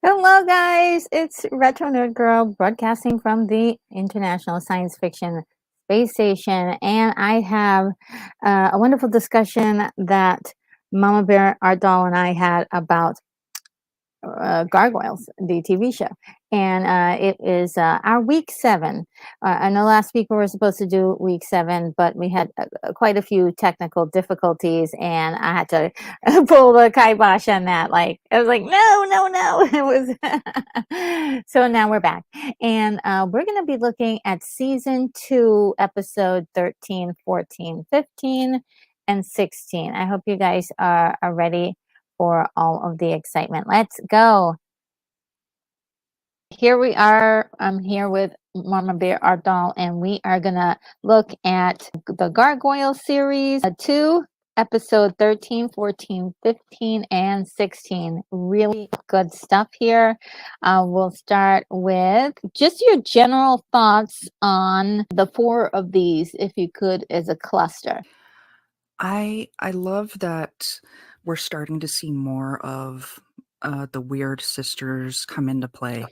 Hello, guys. It's Retro Nerd Girl broadcasting from the International Science Fiction Space Station, and I have a wonderful discussion that Mama Bear, Art Doll, and I had about Gargoyles, the TV show, and it is our week 7. I know last week we were supposed to do week 7, but we had quite a few technical difficulties, and I had to pull the kibosh on that. Like, I was like, no. It was so now we're back, and we're going to be looking at season 2, episode 13, 14, 15, and 16. I hope you guys are ready for all of the excitement. Let's go. Here we are. I'm here with Mama Bear, Art Doll, and we are gonna look at the Gargoyle series 2, episode 13, 14, 15, and 16. Really good stuff here. We'll start with just your general thoughts on the 4 of these, if you could, as a cluster. I love that we're starting to see more of the weird sisters come into play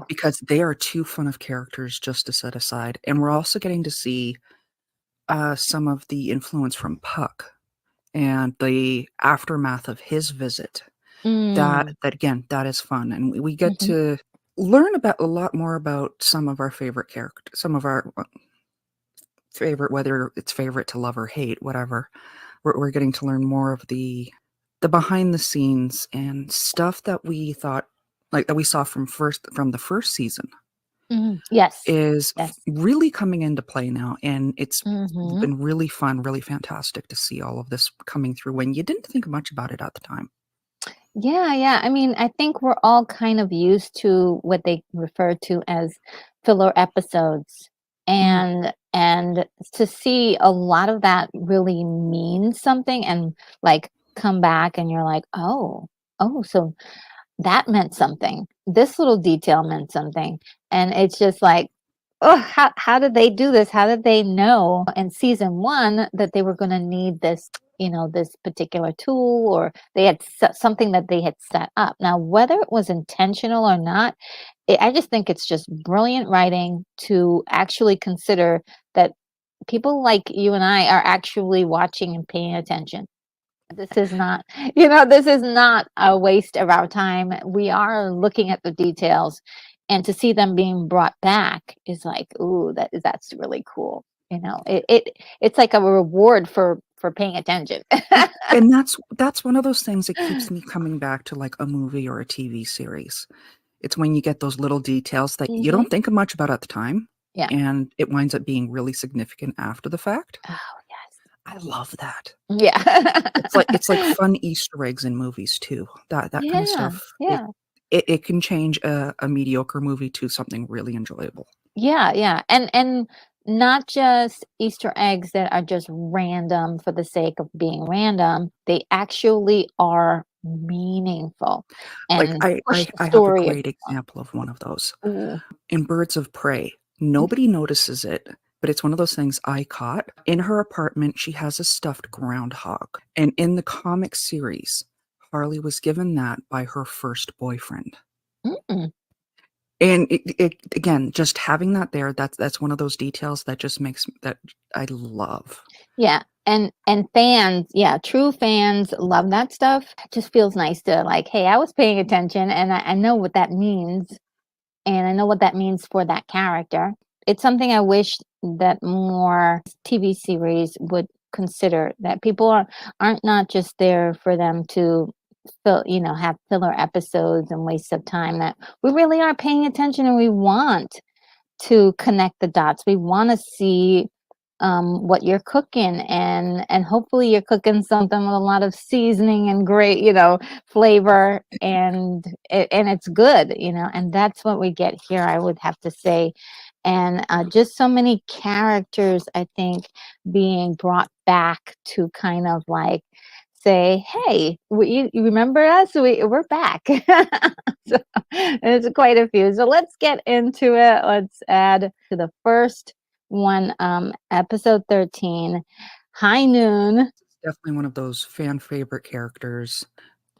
because they are too fun of characters just to set aside. And we're also getting to see some of the influence from Puck and the aftermath of his visit. That again, that is fun. And we get to learn about a lot more about some of our favorite characters, some of our favorite, whether it's favorite to love or hate, whatever. We're getting to learn more of the behind the scenes and stuff that we thought, like that we saw from the first season. Yes, is really coming into play now, and it's been really fun, really fantastic to see all of this coming through when you didn't think much about it at the time. Yeah. I mean, I think we're all kind of used to what they refer to as filler episodes, and to see a lot of that really means something, and like come back and you're like, oh, so that meant something. This little detail meant something. And it's just like, oh, how did they do this? How did they know in season 1 that they were going to need this, this particular tool, or they had something that they had set up? Now, whether it was intentional or not, I just think it's just brilliant writing to actually consider that people like you and I are actually watching and paying attention. This is not, this is not a waste of our time. We are looking at the details, and to see them being brought back is like, ooh, that's really cool. It's like a reward for paying attention. And that's one of those things that keeps me coming back to like a movie or a TV series. It's when you get those little details that you don't think much about at the time. Yeah. And it winds up being really significant after the fact. Oh, yes. I love that. Yeah. it's like fun Easter eggs in movies too. That kind of stuff. Yeah. It can change a mediocre movie to something really enjoyable. Yeah. And not just Easter eggs that are just random for the sake of being random. They actually are meaningful. And like I have a great example of one of those. Ooh. In Birds of Prey, nobody notices it, but it's one of those things I caught. In her apartment, she has a stuffed groundhog. And in the comic series, Harley was given that by her first boyfriend. And it again, just having that there, that's one of those details that just makes that I love. Yeah. And fans, true fans love that stuff. It just feels nice to like, hey, I was paying attention, and I know what that means. And I know what that means for that character. It's something I wish that more TV series would consider, that people aren't not just there for them to have filler episodes and waste of time, that we really are paying attention, and we want to connect the dots. We want to see what you're cooking, and hopefully you're cooking something with a lot of seasoning and great, flavor, and it's good, and that's what we get here, I would have to say. And just so many characters, I think, being brought back to kind of like say, hey, you remember us? We're back. So there's quite a few. So let's get into it. Let's add to the first episode 13, High Noon. It's definitely one of those fan favorite characters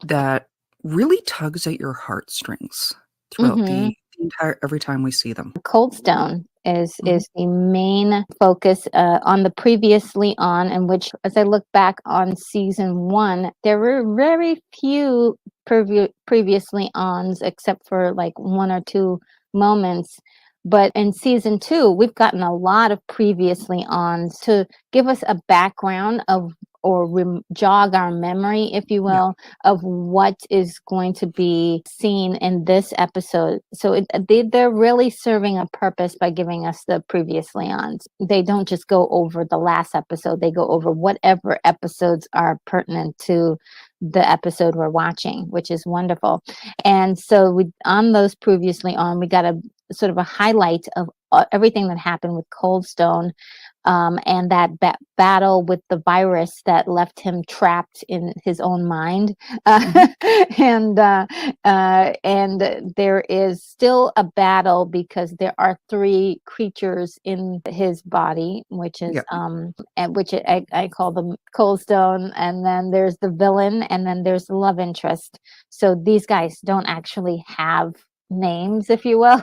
that really tugs at your heartstrings throughout Mhm. the entire every time we see them. Coldstone Mhm. is the main focus on the previously on, in which, as I look back on season 1, there were very few previously ons, except for like 1 or 2 moments. But in season 2, we've gotten a lot of previously ons to give us a background of, or jog our memory, if you Yeah. will, of what is going to be seen in this episode. So they're really serving a purpose by giving us the previously ons. They don't just go over the last episode, they go over whatever episodes are pertinent to the episode we're watching, which is wonderful. And so on those previously on, we got a sort of a highlight of everything that happened with Coldstone, and that battle with the virus that left him trapped in his own mind. Mhm. And there is still a battle because there are 3 creatures in his body, which is Yeah. and which I call them Coldstone, and then there's the villain, and then there's the love interest. So these guys don't actually have names, if you will.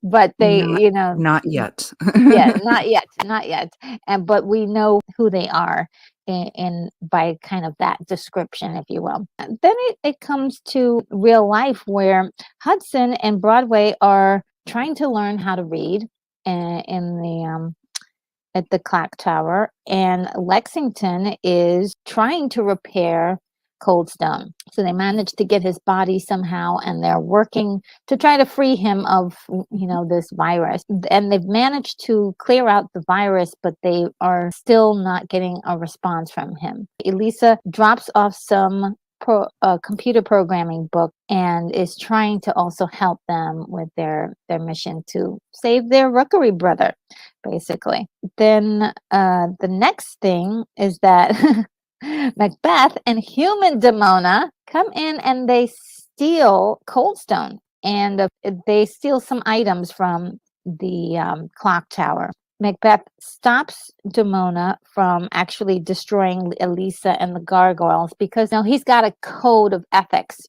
But they, Not not yet. yeah, not yet, not yet. But we know who they are in by kind of that description, if you will. And then it comes to real life, where Hudson and Broadway are trying to learn how to read in the at the clock tower, and Lexington is trying to repair Coldstone. So they managed to get his body somehow, and they're working to try to free him of, this virus. And they've managed to clear out the virus, but they are still not getting a response from him. Elisa drops off some computer programming book and is trying to also help them with their mission to save their rookery brother, basically. Then the next thing is that Macbeth and human Demona come in and they steal Coldstone, and they steal some items from the clock tower. Macbeth stops Demona from actually destroying Elisa and the gargoyles because now he's got a code of ethics,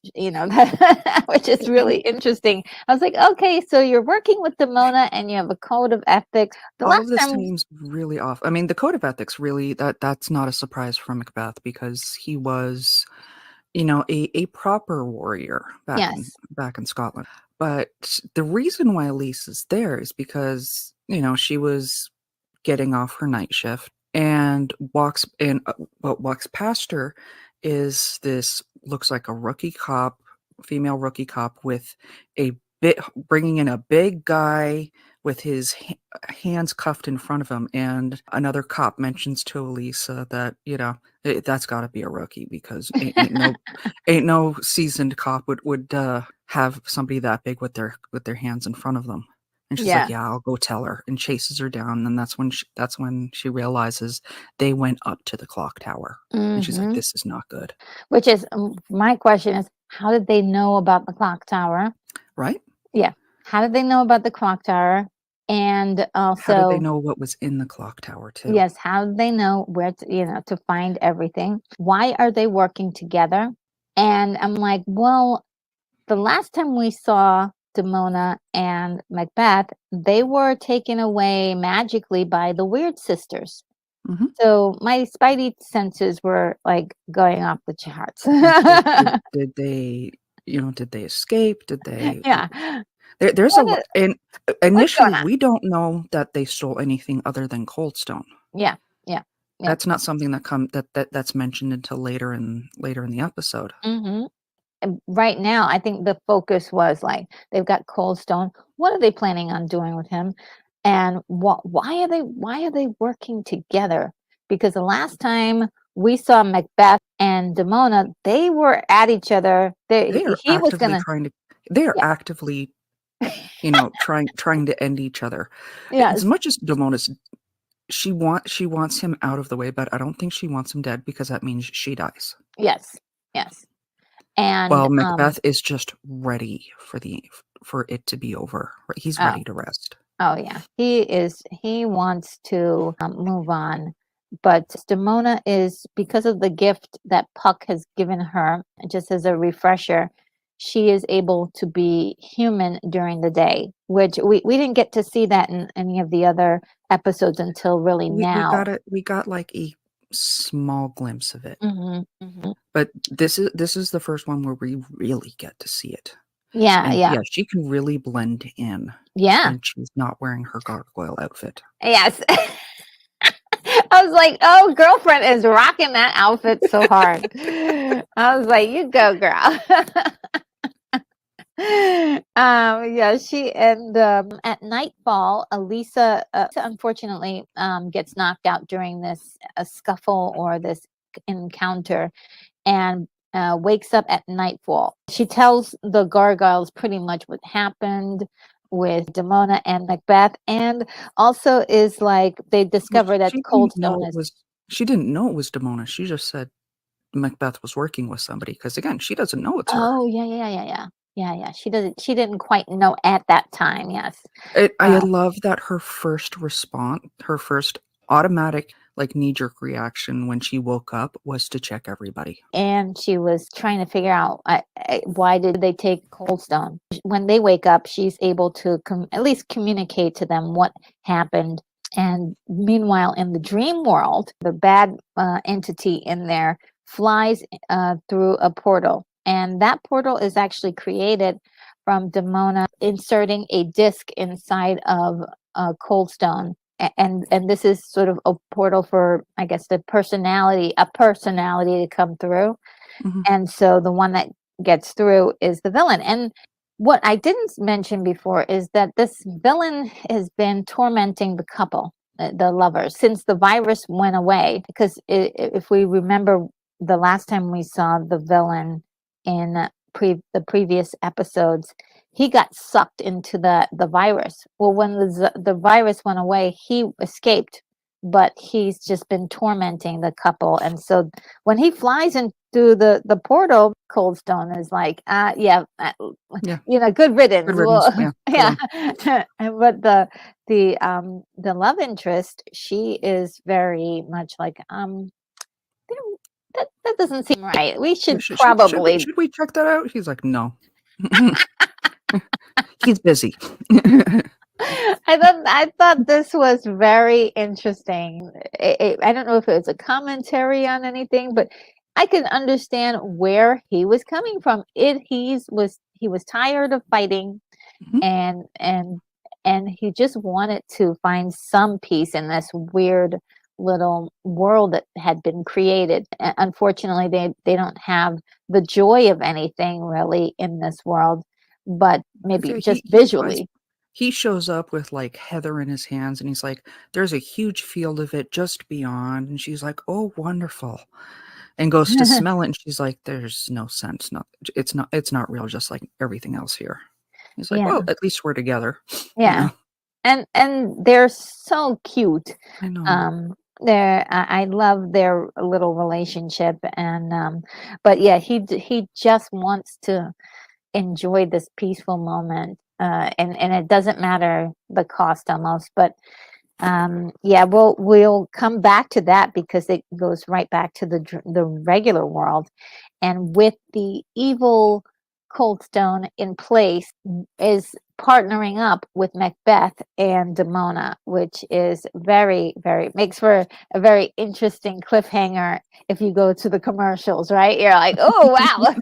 which is really interesting. I was like, okay, so you're working with Demona and you have a code of ethics. The All of last this time, seems really off. I mean, the code of ethics really that's not a surprise for Macbeth because he was, a proper warrior yes, back in Scotland. But the reason why Elise is there is because, she was getting off her night shift and what walks past her is this looks like a female rookie cop with a bit bringing in a big guy with his hands cuffed in front of him, and another cop mentions to Elisa that that's got to be a rookie because ain't no seasoned cop would have somebody that big with their hands in front of them. And she's like, yeah. "Yeah, I'll go tell her," and chases her down. And that's when she realizes they went up to the clock tower, and she's like, Hmm. "This is not good." Which is my question is, how did they know about the clock tower? Right? Yeah. How did they know about the clock tower? And How did they also, know what was in the clock tower too? yes, how did they know where to find everything? Why are they working together? And I'm like, well, the last time we saw Demona and Macbeth, they were taken away magically by the Weird Sisters. Mhm. So my spidey senses were like going off the charts. Like, did they, did they escape? Did they Yeah. there's a What lot, and what's going initially, on? we don't know that they stole anything other than Coldstone. Yeah, yeah, yeah. That's not something that's mentioned until later in the episode. Mhm. And right now, I think the focus was like they've got Coldstone. What are they planning on doing with him? And why are they working together? Because the last time we saw Macbeth and Demona, they were at each other. They are He was actively gonna, trying to they are yeah, actively, trying to end each other. As yes, much as Damona's she wants him out of the way, but I don't think she wants him dead because that means she dies. yes, yes. And While Macbeth is just ready for it to be over. He's oh, ready to rest. Oh yeah, he wants to move on, but Demona is, because of the gift that Puck has given her, just as a refresher, she is able to be human during the day, which we didn't get to see that in any of the other episodes until really now. We got like a small glimpse of it. Hmm. Hmm. But this is the first one where we really get to see it. Yeah, And yeah, yeah, she can really blend in yeah. when she's not wearing her gargoyle outfit. Yes. I was like, oh, girlfriend is rocking that outfit so hard. I was like, you go, girl. Yeah, she, and at nightfall, Elisa unfortunately gets knocked out during this a scuffle or this encounter, and wakes up at nightfall. She tells the gargoyles pretty much what happened with Demona and Macbeth, and also is like they Well, discover that she didn't know Coldstone it is. was she didn't know it was Demona. She just said Macbeth was working with somebody because again, she doesn't know it's her. Oh, yeah, yeah, yeah, yeah. Yeah, yeah. She didn't quite know at that time, yes. I Uh, love that her first response, her first automatic, like, knee-jerk reaction when she woke up was to check everybody. and she was trying to figure out why did they take Coldstone. When they wake up, she's able to at least communicate to them what happened. And meanwhile, in the dream world, the bad entity in there flies through a portal. And that portal is actually created from Demona inserting a disc inside of Coldstone. And this is sort of a portal for, I guess, a personality to come through. Mhm. And so the one that gets through is the villain. And what I didn't mention before is that this villain has been tormenting the couple, the lovers, since the virus went away. Because if we remember the last time we saw the villain in the previous episodes, he got sucked into the virus. Well, when the virus went away, he escaped, but he's just been tormenting the couple. And so when he flies into the portal, Coldstone is like, yeah, Yeah. good riddance. Good riddance. Well, Yeah. Go yeah. on. But the love interest, she is very much like, that doesn't seem right. We Yeah, should probably. should we check that out? He's like, "No." He's busy. I thought this was very interesting. I don't know if it was a commentary on anything, but I can understand where he was coming from. He was tired of fighting, Mhm. and he just wanted to find some peace in this weird little world that had been created. Unfortunately, they don't have the joy of anything really in this world, but 'Cause, maybe yeah, just visually. he shows up with, like, heather in his hands, and he's like, "There's a huge field of it just beyond," and she's like, "Oh, wonderful," and goes to smell it, and she's like, "There's no sense, no it's not real just like everything else here." He's like, Yeah, "Well, at least we're together," you yeah. know? And they're so cute. I know. I love their little relationship, and but yeah, he just wants to enjoy this peaceful moment, and it doesn't matter the cost almost. But yeah, we'll come back to that because it goes right back to the regular world, and with the evil Coldstone in place, is partnering up with Macbeth and Demona, which is very, very makes for a very interesting cliffhanger if you go to the commercials, right? You're like, oh wow.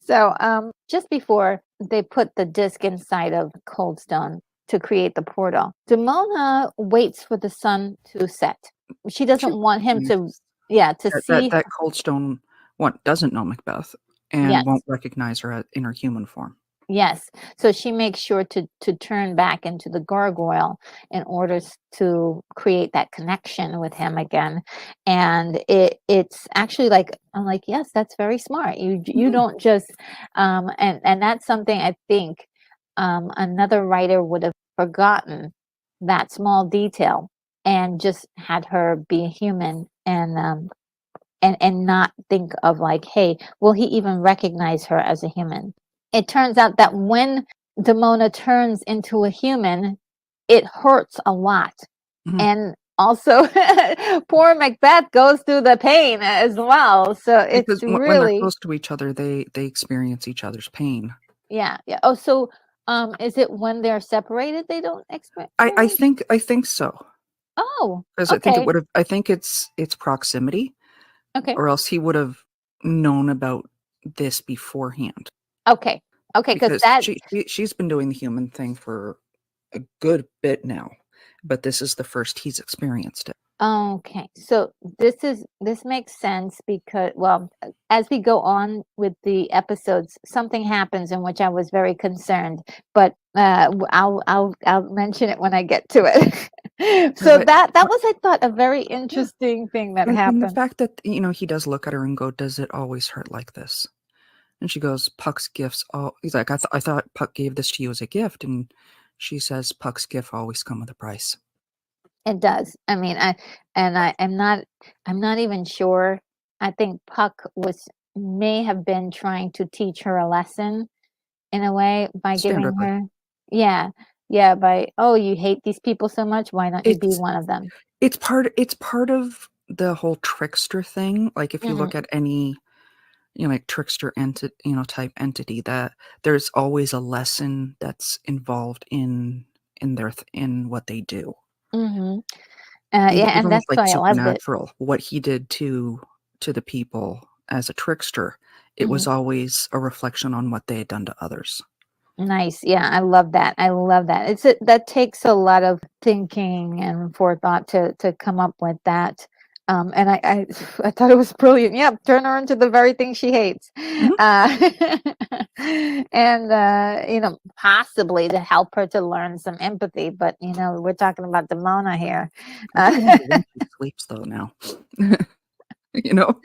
So just before they put the disc inside of Coldstone to create the portal, Demona waits for the sun to set. She She doesn't want him to, recognizes yeah, to that see. that Coldstone, 1, doesn't know Macbeth and Yes. won't recognize her in her human form. Yes. So she makes sure to turn back into the gargoyle in order to create that connection with him again. And it's actually like, I'm like, yes, that's very smart. You Mhm. don't just and that's something I think another writer would have forgotten, that small detail, and just had her be a human, and not think of like, hey, will he even recognize her as a human? It turns out that when Demona turns into a human, it hurts a lot. Mhm. And also, poor Macbeth goes through the pain as well. So it's Because when they're really, close to each other, they experience each other's pain. yeah, yeah. Oh, so is it when they're separated they don't I experience? think so. Oh, 'Cause I think it okay, would've I think it's proximity, okay, or else he would've known about this beforehand. okay, okay. Because Because that she's been doing the human thing for a good bit now, but this is the first he's experienced it. Okay, so this makes sense because, well, as we go on with the episodes, something happens in which I was very concerned, but I'll mention it when I get to it. So But that was, I thought, a very interesting thing that and the happened. fact that, he does look at her and go, "Does it always hurt like this?" And she goes, "Puck's gifts all," he's like, I thought Puck gave this to you as a gift," and she says, "Puck's gift always come with a price." It does. I mean, I'm not even sure. I think Puck was may have been trying to teach her a lesson in a way by giving Standardly. her, yeah, yeah, by, "Oh, you hate these people so much, why don't you be It's one of them?" it's part of the whole trickster thing, like, if you Mhm, look at any, like, trickster type entity, that there's always a lesson that's involved in their in what they do. mhm. Even Yeah, and even with, that's like, why I loved it. Supernatural, what he did to the people as a trickster, it was Mhm. always a reflection on what they had done to others. Nice, yeah, I love that, I love that. That takes a lot of thinking and forethought to come up with that, and I thought it was brilliant. Yep, turn her into the very thing she hates, Mhm. and, possibly to help her to learn some empathy, but, we're talking about Demona here. I do wonder when she sleeps though now. You know?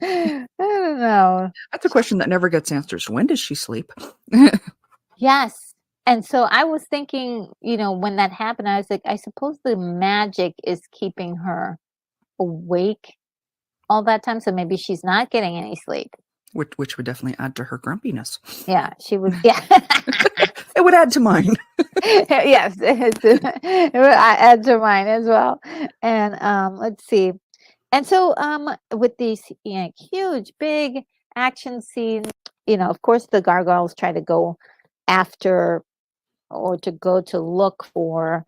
I don't know. That's a question that never gets answered. So when does she sleep? Yes. And so I was thinking, when that happened, I was like, I suppose the magic is keeping her awake all that time. So maybe she's not getting any sleep. Which would definitely add to her grumpiness. Yeah, she was, yeah. It would add to mine. Yes, it would add to mine as well. And let's see. And so with these, huge, big action scenes, of course, the gargoyles try to go after, or to go to look for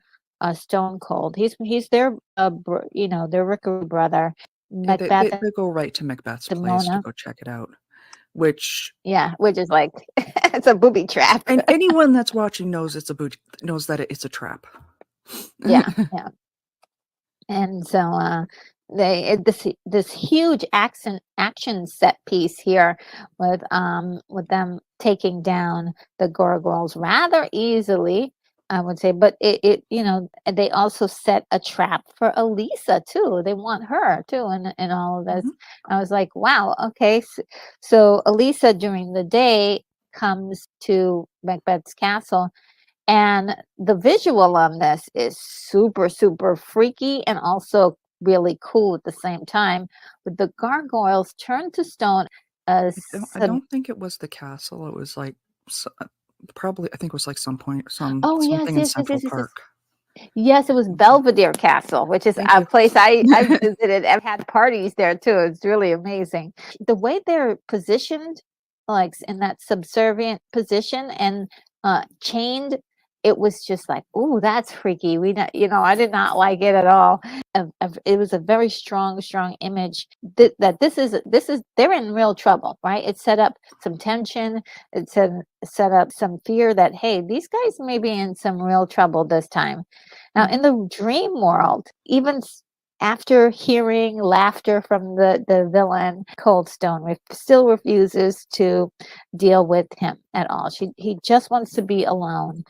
Stone Cold. He's their their Rickery brother. Yeah, Macbeth and they go right to Macbeth's place to Demona. go check it out, which Yeah, which is like it's a booby trap. and anyone that's watching knows knows that it's a trap. Yeah, yeah. And so this huge action set piece here with them taking down the gargoyles rather easily, I would say, but and they also set a trap for Elisa too. They want her too in all of this. Mhm. I was like, wow, okay. So Elisa during the day comes to Macbeth's castle, and the visual on this is super, super freaky and also really cool at the same time. With the gargoyles turned to stone, I some, don't think it was the castle, it was, like, s probably I think it was, like, some point oh yes, something in yes, yes, Central yes, yes, yes. Park. Yes, it was Mhm. Belvedere Castle, which is Thank a you. place I visited. I've had parties there too. It's really amazing. The way they're positioned, like in that subservient position and chained, it was just like, "Ooh, that's freaky." I did not like it at all. It was a very strong, strong image that this is they're in real trouble, right? It set up some tension. It set up some fear that, hey, these guys may be in some real trouble this time. Now, Mhm. in the dream world, even after hearing laughter from the villain, Coldstone still refuses to deal with him at all. He just wants to be alone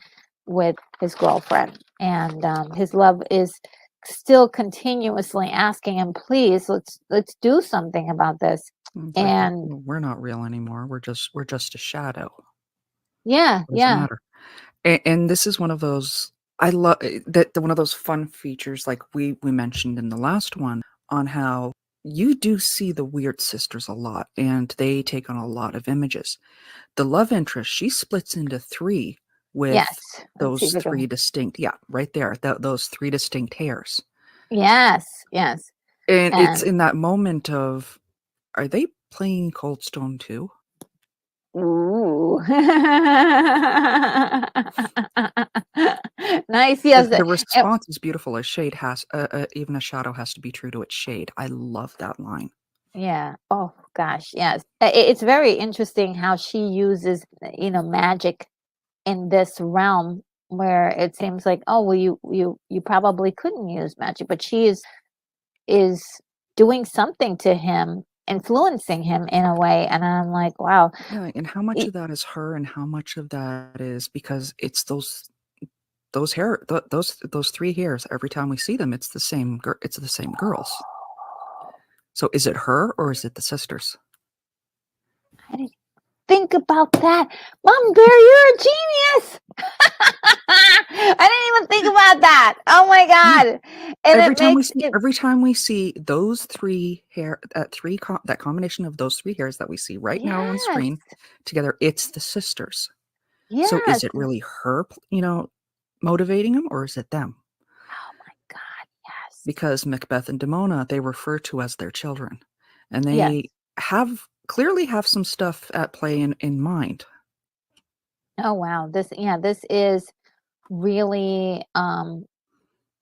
with his girlfriend, and his love is still continuously asking him, "Please, let's do something about this." It's like, And We're not real anymore. We're just a shadow. yeah, What does it yeah, matter?" And this is one of those I love that one of those fun features like we mentioned in the last one on how you do see the weird sisters a lot, and they take on a lot of images. The love interest, she splits into 3 with Yes. Let's see those if I 3 can. distinct, yeah, right there, those 3 distinct hairs. Yes, yes. And it's And in that moment of, are they playing Cold Stone too? ooh. Nice. Yes. The response is beautiful. A shade has even a shadow has to be true to its shade. I love that line. Yeah. Oh gosh, yes. It's very interesting how she uses, magic in this realm where it seems like, oh, well, you probably couldn't use magic, but she is doing something to him, influencing him in a way, and I'm like, wow. Yeah, and how much Y- of that is her, and how much of that is because it's those hair, those 3 hairs. Every time we see them, it's the same. It's the same girls. So is it her or is it the sisters? I didn't think about that. Mom Bear, you're a genius. I didn't even think about that. Oh my Yeah. God. And Every it time we makes see it, every time we see those 3 hair that combination of those 3 hairs that we see right now on yes, screen together, it's the sisters. So is yes. it really her, motivating him, or is it them? Oh my God, yes. Because Macbeth and Demona, they refer to as their children, and Yes. they clearly have some stuff at play in mind. Oh wow. This is really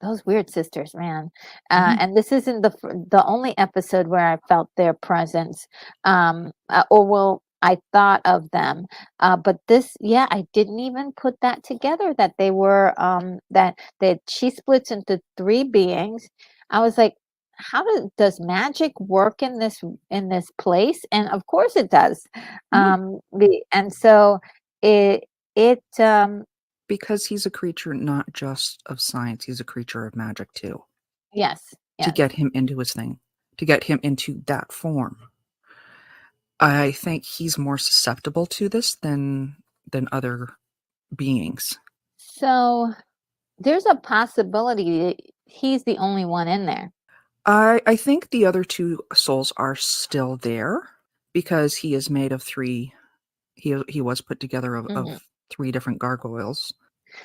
those weird sisters, man. Mhm. And this isn't the only episode where I felt their presence, or well, I thought of them. But this, yeah, I didn't even put that together that they were that she splits into 3 beings. I was like, how does magic work in this place? And of course it does. Yeah, And so it it because he's a creature not just of science, he's a creature of magic too, yes, to yes. get him into his thing, to get him into that form. I think he's more susceptible to this than other beings. So there's a possibility that he's the only one in there. I think the other 2 souls are still there because he is made of 3. He was put together Mhm. of 3 different gargoyles,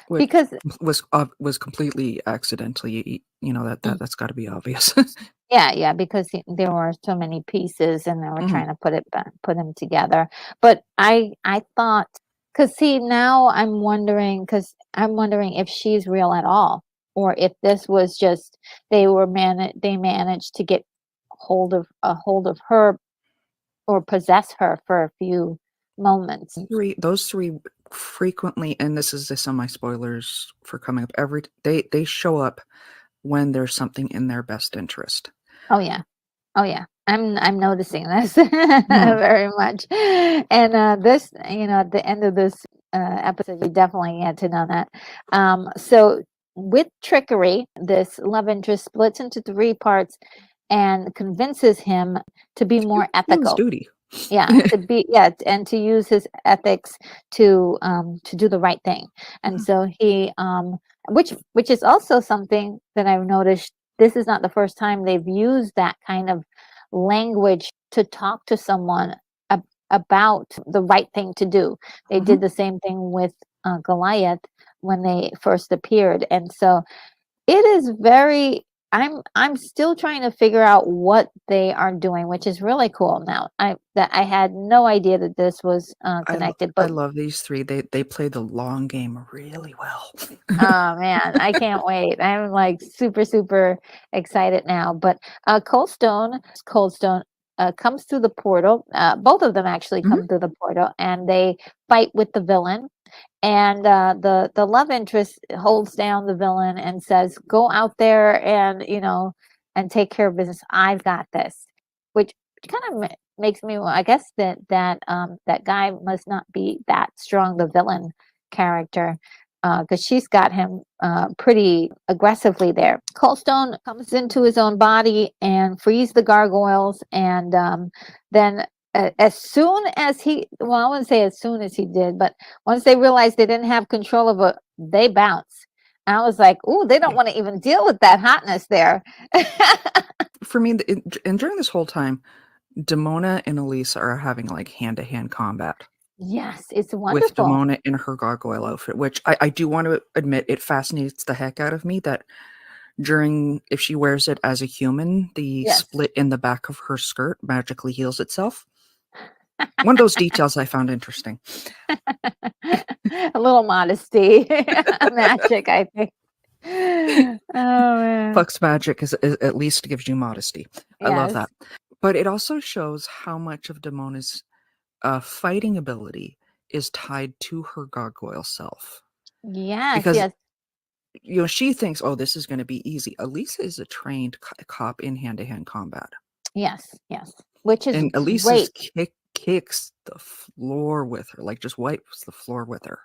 which Because was completely accidentally, mm, that's got to be obvious. yeah, yeah, because there were so many pieces and they were Mhm. trying to put them together. But I thought, because see, now I'm wondering if she's real at all, or if this was just they managed to get hold of her or possess her for a few moments. Those 3 frequently, and this is the semi-spoilers for coming up, they show up when there's something in their best interest. Oh yeah. Oh yeah, I'm noticing this Mhm. very much, and this, at the end of this episode, you definitely had to know that. So with trickery, this love interest splits into 3 parts and convinces him to be more Do his ethical. duty. Yeah, and to use his ethics to do the right thing. And Yeah. so which is also something that I've noticed. This is not the first time they've used that kind of language to talk to someone about the right thing to do. They Mhm. did the same thing with Goliath when they first appeared, and so it is very I'm still trying to figure out what they are doing, which is really cool now. I had no idea that this was connected, I but love these 3. They play the long game really well. oh man, I can't wait. I'm like super, super excited now. But Cold Stone comes through the portal. Both of them actually Mhm. come through the portal and they fight with the villain. And the love interest holds down the villain and says, "Go out there and and take care of business. I've got this," which kind of makes me. I guess that guy must not be that strong. The villain character, because she's got him pretty aggressively there. Coldstone comes into his own body and frees the gargoyles, and then as soon as well, I wouldn't say as soon as he did, but once they realized they didn't have control of it, they bounce. I was like, "Ooh, they don't Yeah. want to even deal with that hotness there." for me, and during this whole time, Demona and Elisa are having like hand-to-hand combat Yes, it's with wonderful. Demona in her gargoyle outfit, which I do want to admit it fascinates the heck out of me that if she wears it as a human, the Yes. split in the back of her skirt magically heals itself. One of those details I found interesting. A little modesty, magic, I think. Oh man. Puck's magic is at least gives you modesty. I love Yes. that. But it also shows how much of Demona's fighting ability is tied to her gargoyle self. Yes, Because yes, she thinks, oh, this is going to be easy. Elisa is a trained cop in hand-to-hand combat. yes, yes. Which is And Elisa's great. kicks the floor with her, like just wipes the floor with her.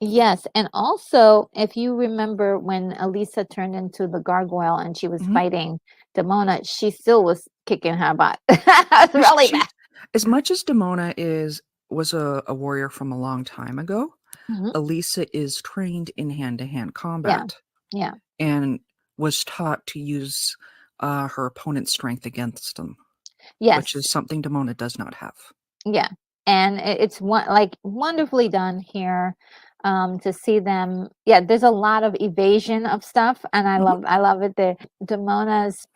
Yes, and also, if you remember when Elisa turned into the gargoyle and she was fighting Demona, she still was kicking her butt. It's really bad. As much as Demona was a warrior from a long time ago, Elisa is trained in hand-to-hand combat. Yeah. And was taught to use her opponent's strength against them. Yes. Which is something Demona does not have. Yeah. And it's wonderfully done here. To see them, there's a lot of evasion of stuff, and I love it. The Demona's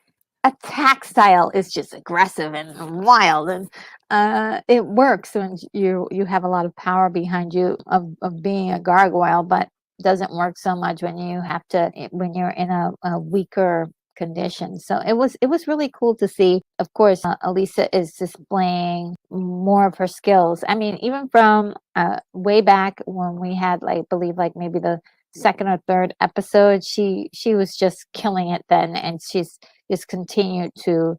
attack style is just aggressive and wild, and it works when you have a lot of power behind you of being a gargoyle, but doesn't work so much when you're in a weaker condition. So it was really cool to see. Of course, Elisa is displaying more of her skills. I mean, even from way back when we had, I believe, maybe the second or third episode, she was just killing it then, and she's just continued to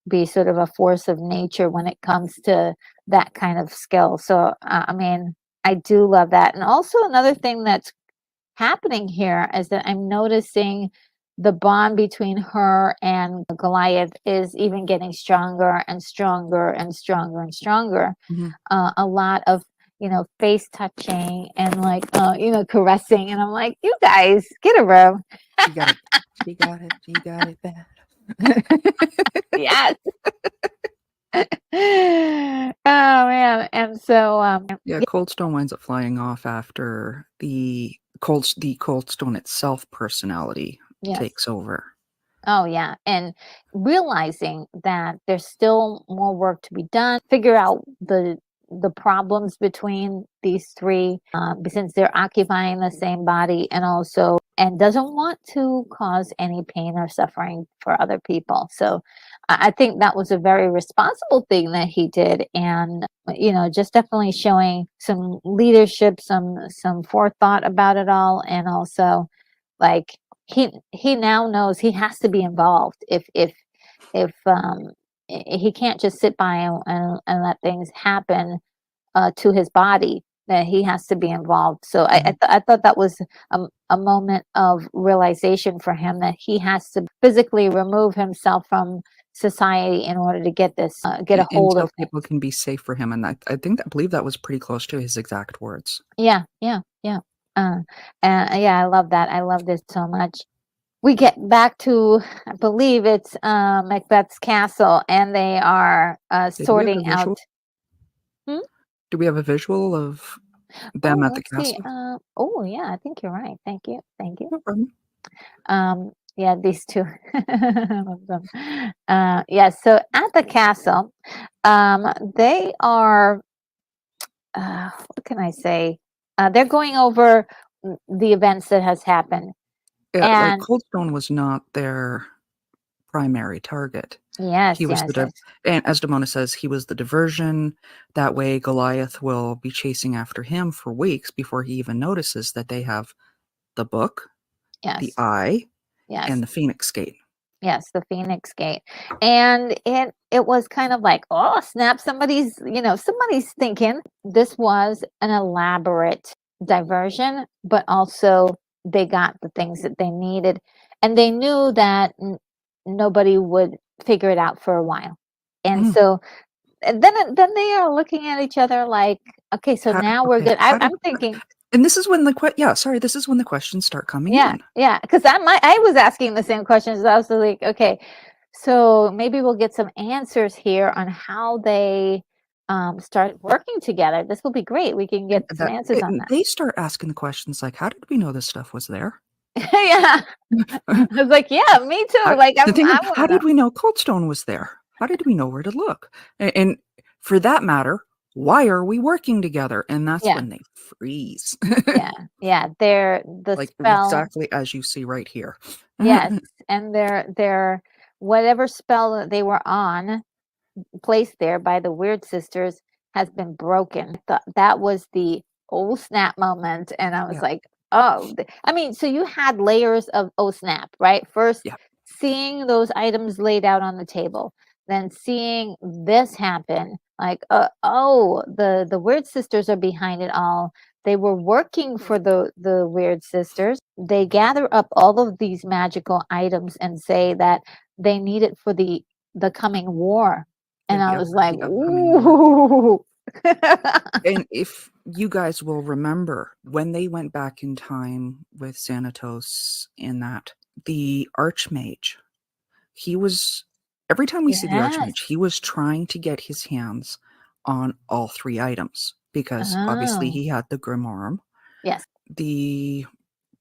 be sort of a force of nature when it comes to that kind of skill. So I mean, I do love that. And also another thing that's happening here is that I'm noticing the bond between her and Goliath is even getting stronger and stronger and stronger and stronger. A lot of face touching and caressing, and I'm like, you guys get a room. She got it bad. Yes. Oh man. And so Cold Stone winds up flying off after the Cold Stone itself personality takes over. Oh yeah, and realizing that there's still more work to be done, figure out the problems between these three, since they're occupying the same body, and doesn't want to cause any pain or suffering for other people. So I think that was a very responsible thing that he did, and just definitely showing some leadership, some forethought about it all, and also he now knows he has to be involved if he can't just sit by and let things happen to his body, that he has to be involved. So I thought that was a moment of realization for him, that he has to physically remove himself from society in order to get a hold until of people can be safe for him. And I believe that was pretty close to his exact words. Yeah. I love that. I love this so much. We get back to, I believe it's Macbeth's castle, and they are sorting out. Do we have a visual of them at the castle? Oh yeah, I think you're right. Thank you. No problem. Yeah, these two. So at the castle, they are, what can I say? They're going over the events that has happened. Yeah, Cold Stone was not their primary target. Yes, and as Demona says, he was the diversion. That way Goliath will be chasing after him for weeks before he even notices that they have the book, the eye, and the Phoenix Gate. Yes, the Phoenix Gate. And it was kind of like, oh snap, somebody's thinking. This was an elaborate diversion, but also they got the things that they needed, and they knew that nobody would figure it out for a while. And so then they are looking at each other like, okay, so now we're good. I'm thinking, and this is when this is when the questions start coming in. Yeah, because I was asking the same questions. I was like, okay, So maybe we'll get some answers here on how they started working together. This will be great. We can And get some answers on and that. they start asking the questions like, "How did we know this stuff was there?" Yeah. I was like, yeah, me too. How Like the thing is, I want how to know. did we know Cold Stone was there? How did we know where to look? And for that matter, why are we working together? And that's Yeah. when they freeze. Yeah. Yeah. The Like, spell. exactly as you see right here. Yes. And their whatever spell that they were on, placed there by the Weird Sisters, has been broken. That was the oh snap moment. And I was Yeah, like, oh, I mean, so you had layers of oh snap, right? First, yeah, seeing those items laid out on the table, then seeing this happen, like, oh, the Weird Sisters are behind it all. They were working for the Weird Sisters. They gather up all of these magical items and say that they need it for the coming war. And I was like, the upcoming war. "Ooh." And if you guys will remember, when they went back in time with Xanatos in that, the Archmage, he was every time we see the Archmage, Yes. he was trying to get his hands on all 3 items because obviously Oh, he had the Grimoire. yes. The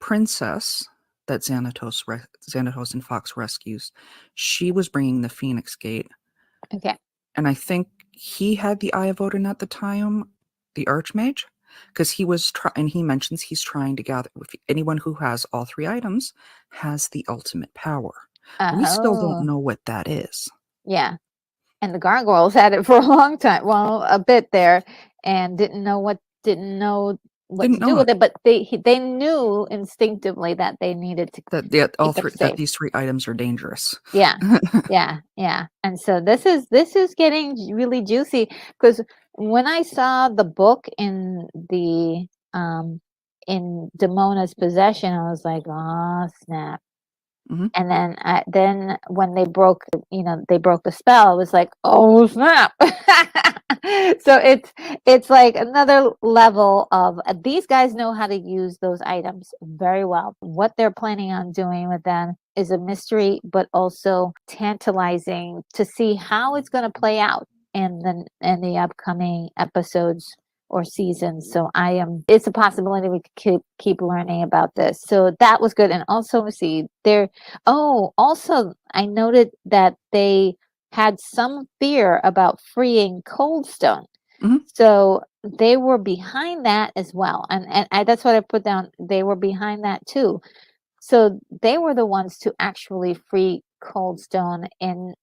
princess that Xanatos and Fox rescues, she was bringing the Phoenix Gate, Okay. and I think he had the Eye of Odin at the time, the Archmage, because he was and he mentions he's trying to gather with anyone who has all 3 items has the ultimate power. We still don't Oh, know what that is. yeah. And the gargoyles had it for a long time. Well, a bit there, and didn't know what Didn't to do know with it, but they knew instinctively that they neneeded to that all keep it 3 that safe. these 3 items are dangerous. Yeah. Yeah, yeah. And so this is getting really juicy because when I saw the book in Damona's possession, I was like, "Oh, snap." Mhm. And then when they broke the spell, it was like, "Oh, snap." So it's like another level of these guys know how to use those items very well. What they're planning on doing with them is a mystery, but also tantalizing to see how it's going to play out in the upcoming episodes or seasons. So it's a possibility we could keep learning about this. So that was good. And also see there also I noted that they had some fear about freeing Coldstone. Mhm. So they were behind that as well. That's what I put down. They were behind that too. So they were the ones to actually free Coldstone in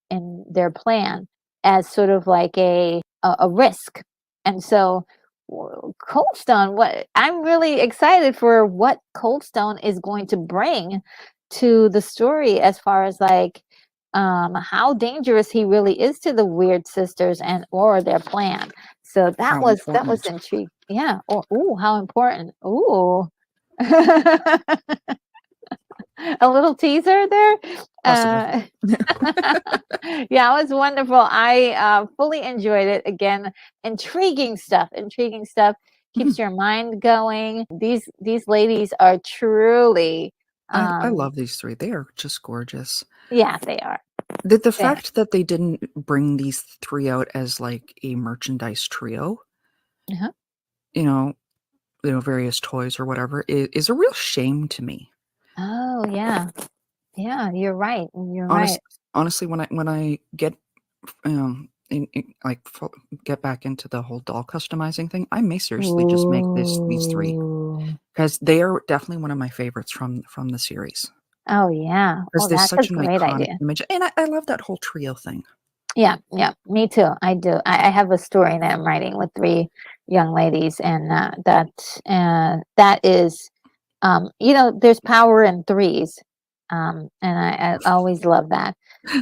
their plan as sort of like a risk. And so Coldstone, what I'm really excited for what Coldstone is going to bring to the story as far as like how dangerous he really is to the Weird Sisters and or their plan. So that How was important. intriguing. Yeah. Or ooh, how important. Ooh. A little teaser there. Possibly. Uh, yeah, it was wonderful. I fully enjoyed it. Again, intriguing stuff. Intriguing stuff Mhm. keeps your mind going. These ladies are truly, I love these 3. They are just gorgeous. yeah, they are. The They are. fact that they didn't bring these 3 out as, like, a merchandise trio, Uh-huh. you know various toys or whatever, is a real shame to me. Oh yeah, yeah. You're right. You're Honest right. honestly, when I get, like, get back into the whole doll customizing thing, I may seriously just make these 3 Ooh. because they are definitely one of my favorites from the series. Oh yeah. Because Oh, there's that's a such an great iconic idea. image, and I love that whole trio thing. Yeah, yeah, me too. I do. I have a story that I'm writing with three young ladies, and that is, there's power in threes, and I always love that.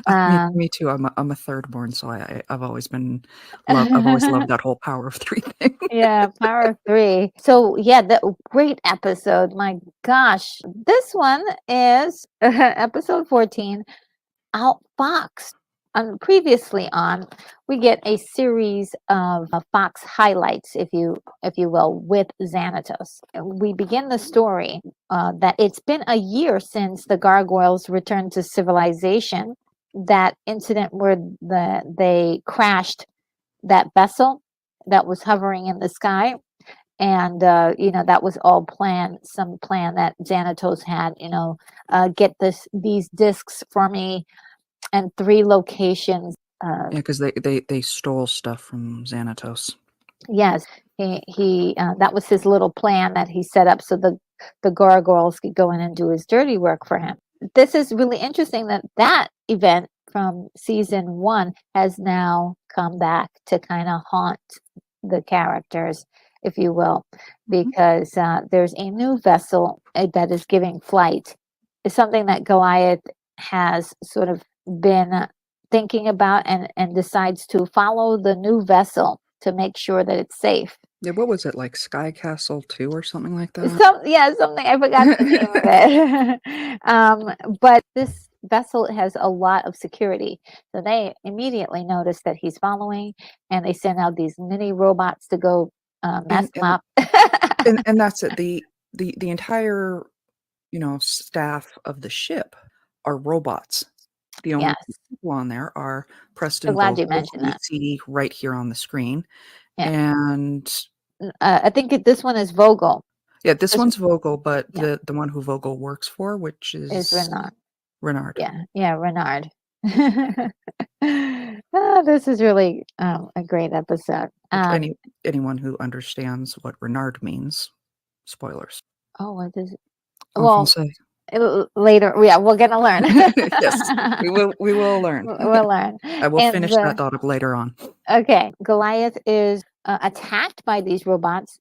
Um, Me too, I'm a third born, so I've always loved that whole power of 3 thing. yeah, power of three. So yeah, the great episode. My gosh, this one is episode 14. Fox. Previously on, we get a series of Fox highlights, if you will, with Xanatos. We begin the story that it's been a year since the gargoyles returned to civilization, that incident where they crashed that vessel that was hovering in the sky. And that was all planned, some plan that Xanatos had, get these discs for me and 3 locations. Yeah, because they stole stuff from Xanatos. Yes, he that was his little plan that he set up so the gargoyles could go in and do his dirty work for him. This is really interesting that event from season 1 has now come back to kind of haunt the characters, if you will, because there's a new vessel that is giving flight. It's something that Goliath has sort of been thinking about and decides to follow the new vessel to make sure that it's safe. Yeah, what was it, like Sky Castle 2 or something like that? Something, I forgot the name of it. But this vessel has a lot of security. So they immediately notice that he's following, and they send out these mini robots to go mess him up. And that's it. The entire, staff of the ship are robots. The only people on there are Preston glad you Vogel, mentioned who we that. see right here on the screen. Yeah. And I think this one is Vogel. yeah, this one's Vogel, but Yeah. the one who Vogel works for, which is Renard. Renard. Yeah, Renard. Oh, this is really a great episode. Anyone who understands what Renard means, spoilers. Oh, what is it? Well, later, yeah, we're gonna learn. Yes, we will learn. We'll learn. I will finish that thought up later on. Okay, Goliath is attacked by these robots.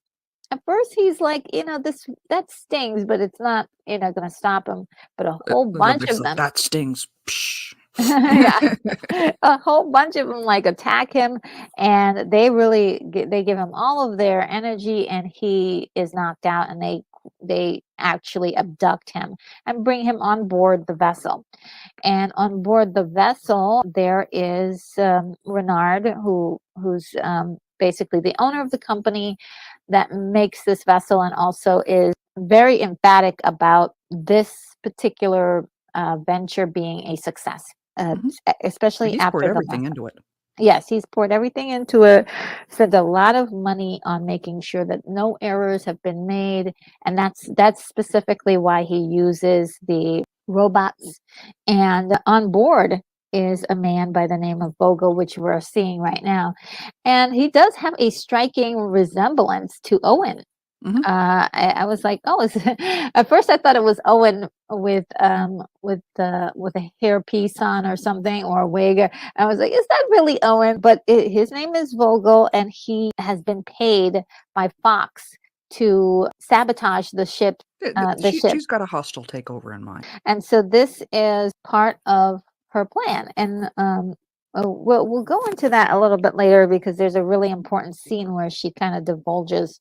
At first, he's like, that stings, but it's not, going to stop him. But a whole bunch of them. That stings. Yeah, a whole bunch of them like attack him, and they give him all of their energy, and he is knocked out, and they actually abduct him and bring him on board the vessel. And on board the vessel, there is Renard, who's basically the owner of the company that makes this vessel, and also is very emphatic about this particular venture being a success, especially he's after poured everything into it. Yes, he's poured everything into it, spent a lot of money on making sure that no errors have been made, and that's specifically why he uses the robots. And on board is a man by the name of Vogel, which we're seeing right now, and he does have a striking resemblance to Owen. I was like, oh, at first I thought it was Owen with a hairpiece on or something, or a wig. I was like, is that really Owen? But his name is Vogel, and he has been paid by Fox to sabotage the ship. She's got a hostile takeover in mind, and so this is part of her plan. And we'll go into that a little bit later, because there's a really important scene where she kind of divulges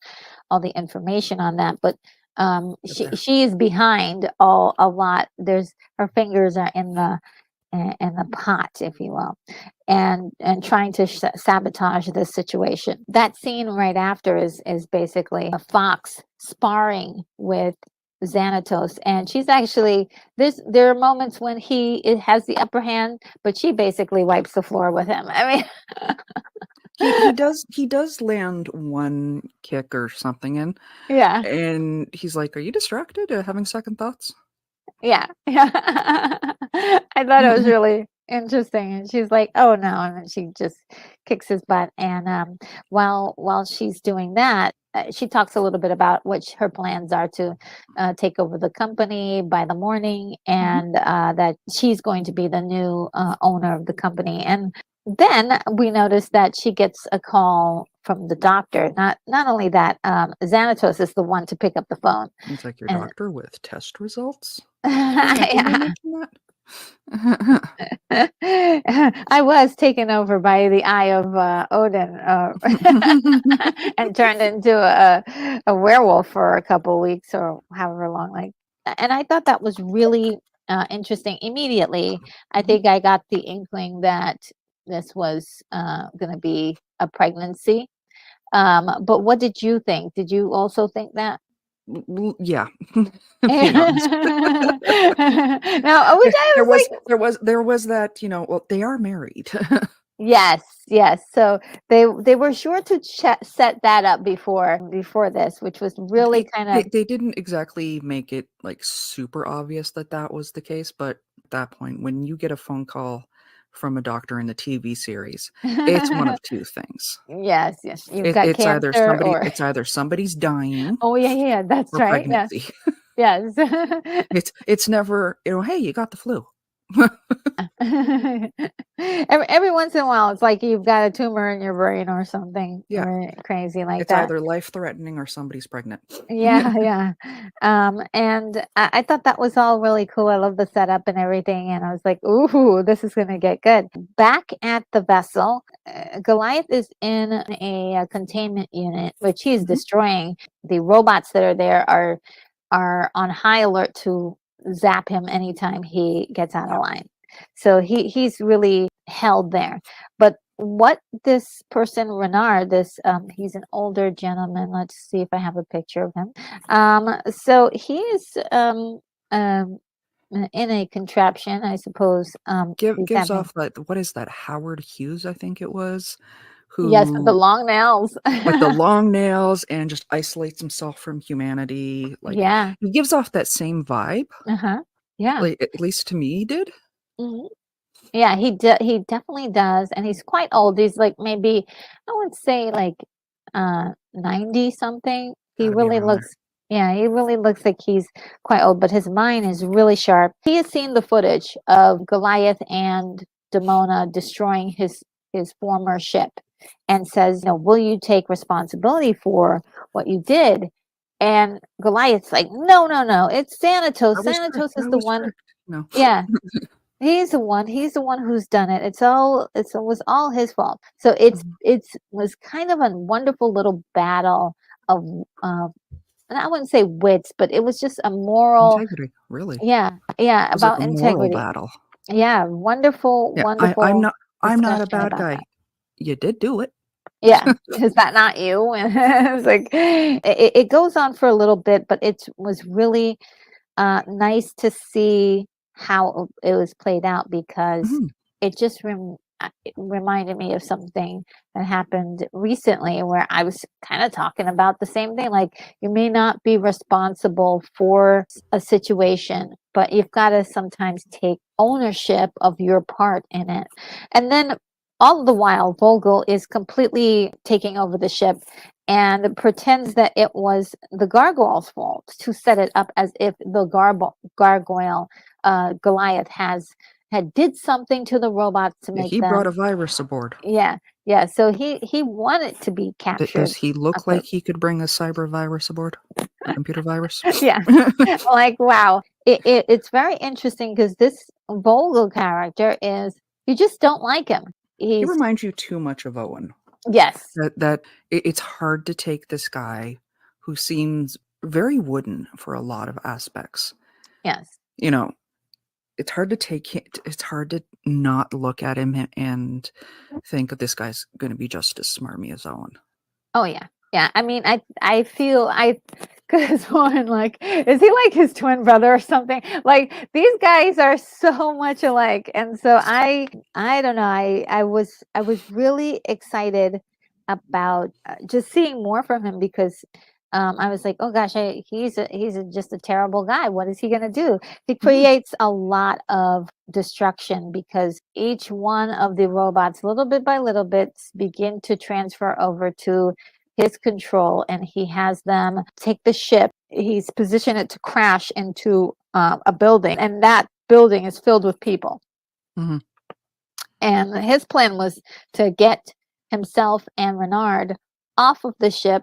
all the information on that. But she is behind a lot. Her fingers are in the pot, if you will, and trying to sabotage this situation. That scene right after is basically a Fox sparring with Xanatos, and she's actually there are moments when it has the upper hand, but she basically wipes the floor with him. I mean, he does land one kick or something in, and he's like, "Are you distracted? Having second thoughts?" Yeah. I thought it was really interesting, and she's like, "Oh no," and then she just kicks his butt. And while she's doing that, she talks a little bit about what her plans are to take over the company by the morning, and that she's going to be the new owner of the company. And then we notice that she gets a call from the doctor. Not only that, Xanatos is the one to pick up the phone. He's like, your doctor with test results? Yeah. I was taken over by the eye of Odin and turned into a werewolf for a couple weeks or however long. And I thought that was really interesting. Immediately, I think I got the inkling that this was going to be a pregnancy. But what did you think? Did you also think that? Yeah, being honest. Now, which I There was was like, there was that, well, they are married. yes, yes. So they were sure to set that up before this, which was really They kind they of they didn't exactly make it, like, super obvious that that was the case, but at that point, when you get a phone call from a doctor in the TV series, it's one of 2 things. yes, yes. You've It got it's either cancer somebody or it's either somebody's dying oh yeah, yeah, yeah, that's or right. Yes, pregnancy. yes. It's never, "Hey, you got the flu." Every once in a while, it's like you've got a tumor in your brain or something Yeah, crazy like it's that. either life-threatening or somebody's pregnant. Yeah, yeah. And I thought that was all really cool. I love the setup and everything. And I was like, ooh, this is going to get good. Back at the vessel, Goliath is in a containment unit, which he's Mhm. destroying. The robots that are there are on high alert to zap him anytime he gets out of Yep. line. So he's really held there. But what this person Renard, this he's an older gentleman. Let's see if I have a picture of him. So he's um in a contraption, I suppose. He's Gives having off, like, what is that, Howard Hughes, I think it was, yes, with the who long nails. with the long nails and just isolates himself from humanity, like, Yeah. he gives off that same vibe, Uh-huh. Yeah. like, at least to me, he did. Mhm. Yeah, he definitely does, and he's quite old. He's like maybe I would say like 90 something. He Gotta be really around there. looks yeah, he really looks like he's quite old, but his mind is really sharp. He has seen the footage of Goliath and Demona destroying his former ship and says, "Will you take responsibility for what you did?" And Goliath's like, "No, no, no. It's Xanatos. Xanatos is I the was one." tricked, no. Yeah, he's the one who's done it. It was all his fault. So Mhm. it's was kind of a wonderful little battle of and I wouldn't say wits, but it was just a moral Integrity, really. yeah, yeah, Was it about a moral integrity. battle? Yeah, wonderful, Yeah, I'm wonderful I'm not a discussion bad about that. guy. You did do it. Yeah, is that not you? It's like it goes on for a little bit, but it was really nice to see how it was played out because Mhm. it just it reminded me of something that happened recently where I was kind of talking about the same thing. Like, you may not be responsible for a situation, but you've got to sometimes take ownership of your part in it. And then all the while, Vogel is completely taking over the ship and pretends that it was the gargoyle's fault to set it up as if the gargoyle Goliath had did something to the robots to Yeah, make he brought them a virus aboard. yeah, yeah. So he wanted to be Does captured. he look So like he could bring a cyber virus aboard? A computer virus? yeah, like wow, it's very interesting because this Vogel character is you just don't like him. He He's reminds you too much of Owen. yes, That it's hard to take this guy who seems very wooden for a lot of aspects. yes. You know, it's hard to take it's hard to not look at him and think that this guy's gonna be just as smarmy as Owen. Oh yeah. Yeah. I mean, I feel I because one like is he like his twin brother or something? Like these guys are so much alike. And so I don't know. I was really excited about just seeing more from him because I was like, oh gosh, just a terrible guy. What is he gonna do? He Mhm, creates a lot of destruction because each one of the robots, little bit by little bit, begin to transfer over to his control, and he has them take the ship. He's positioned it to crash into a building, and that building is filled with people. mhm. And his plan was to get himself and Renard off of the ship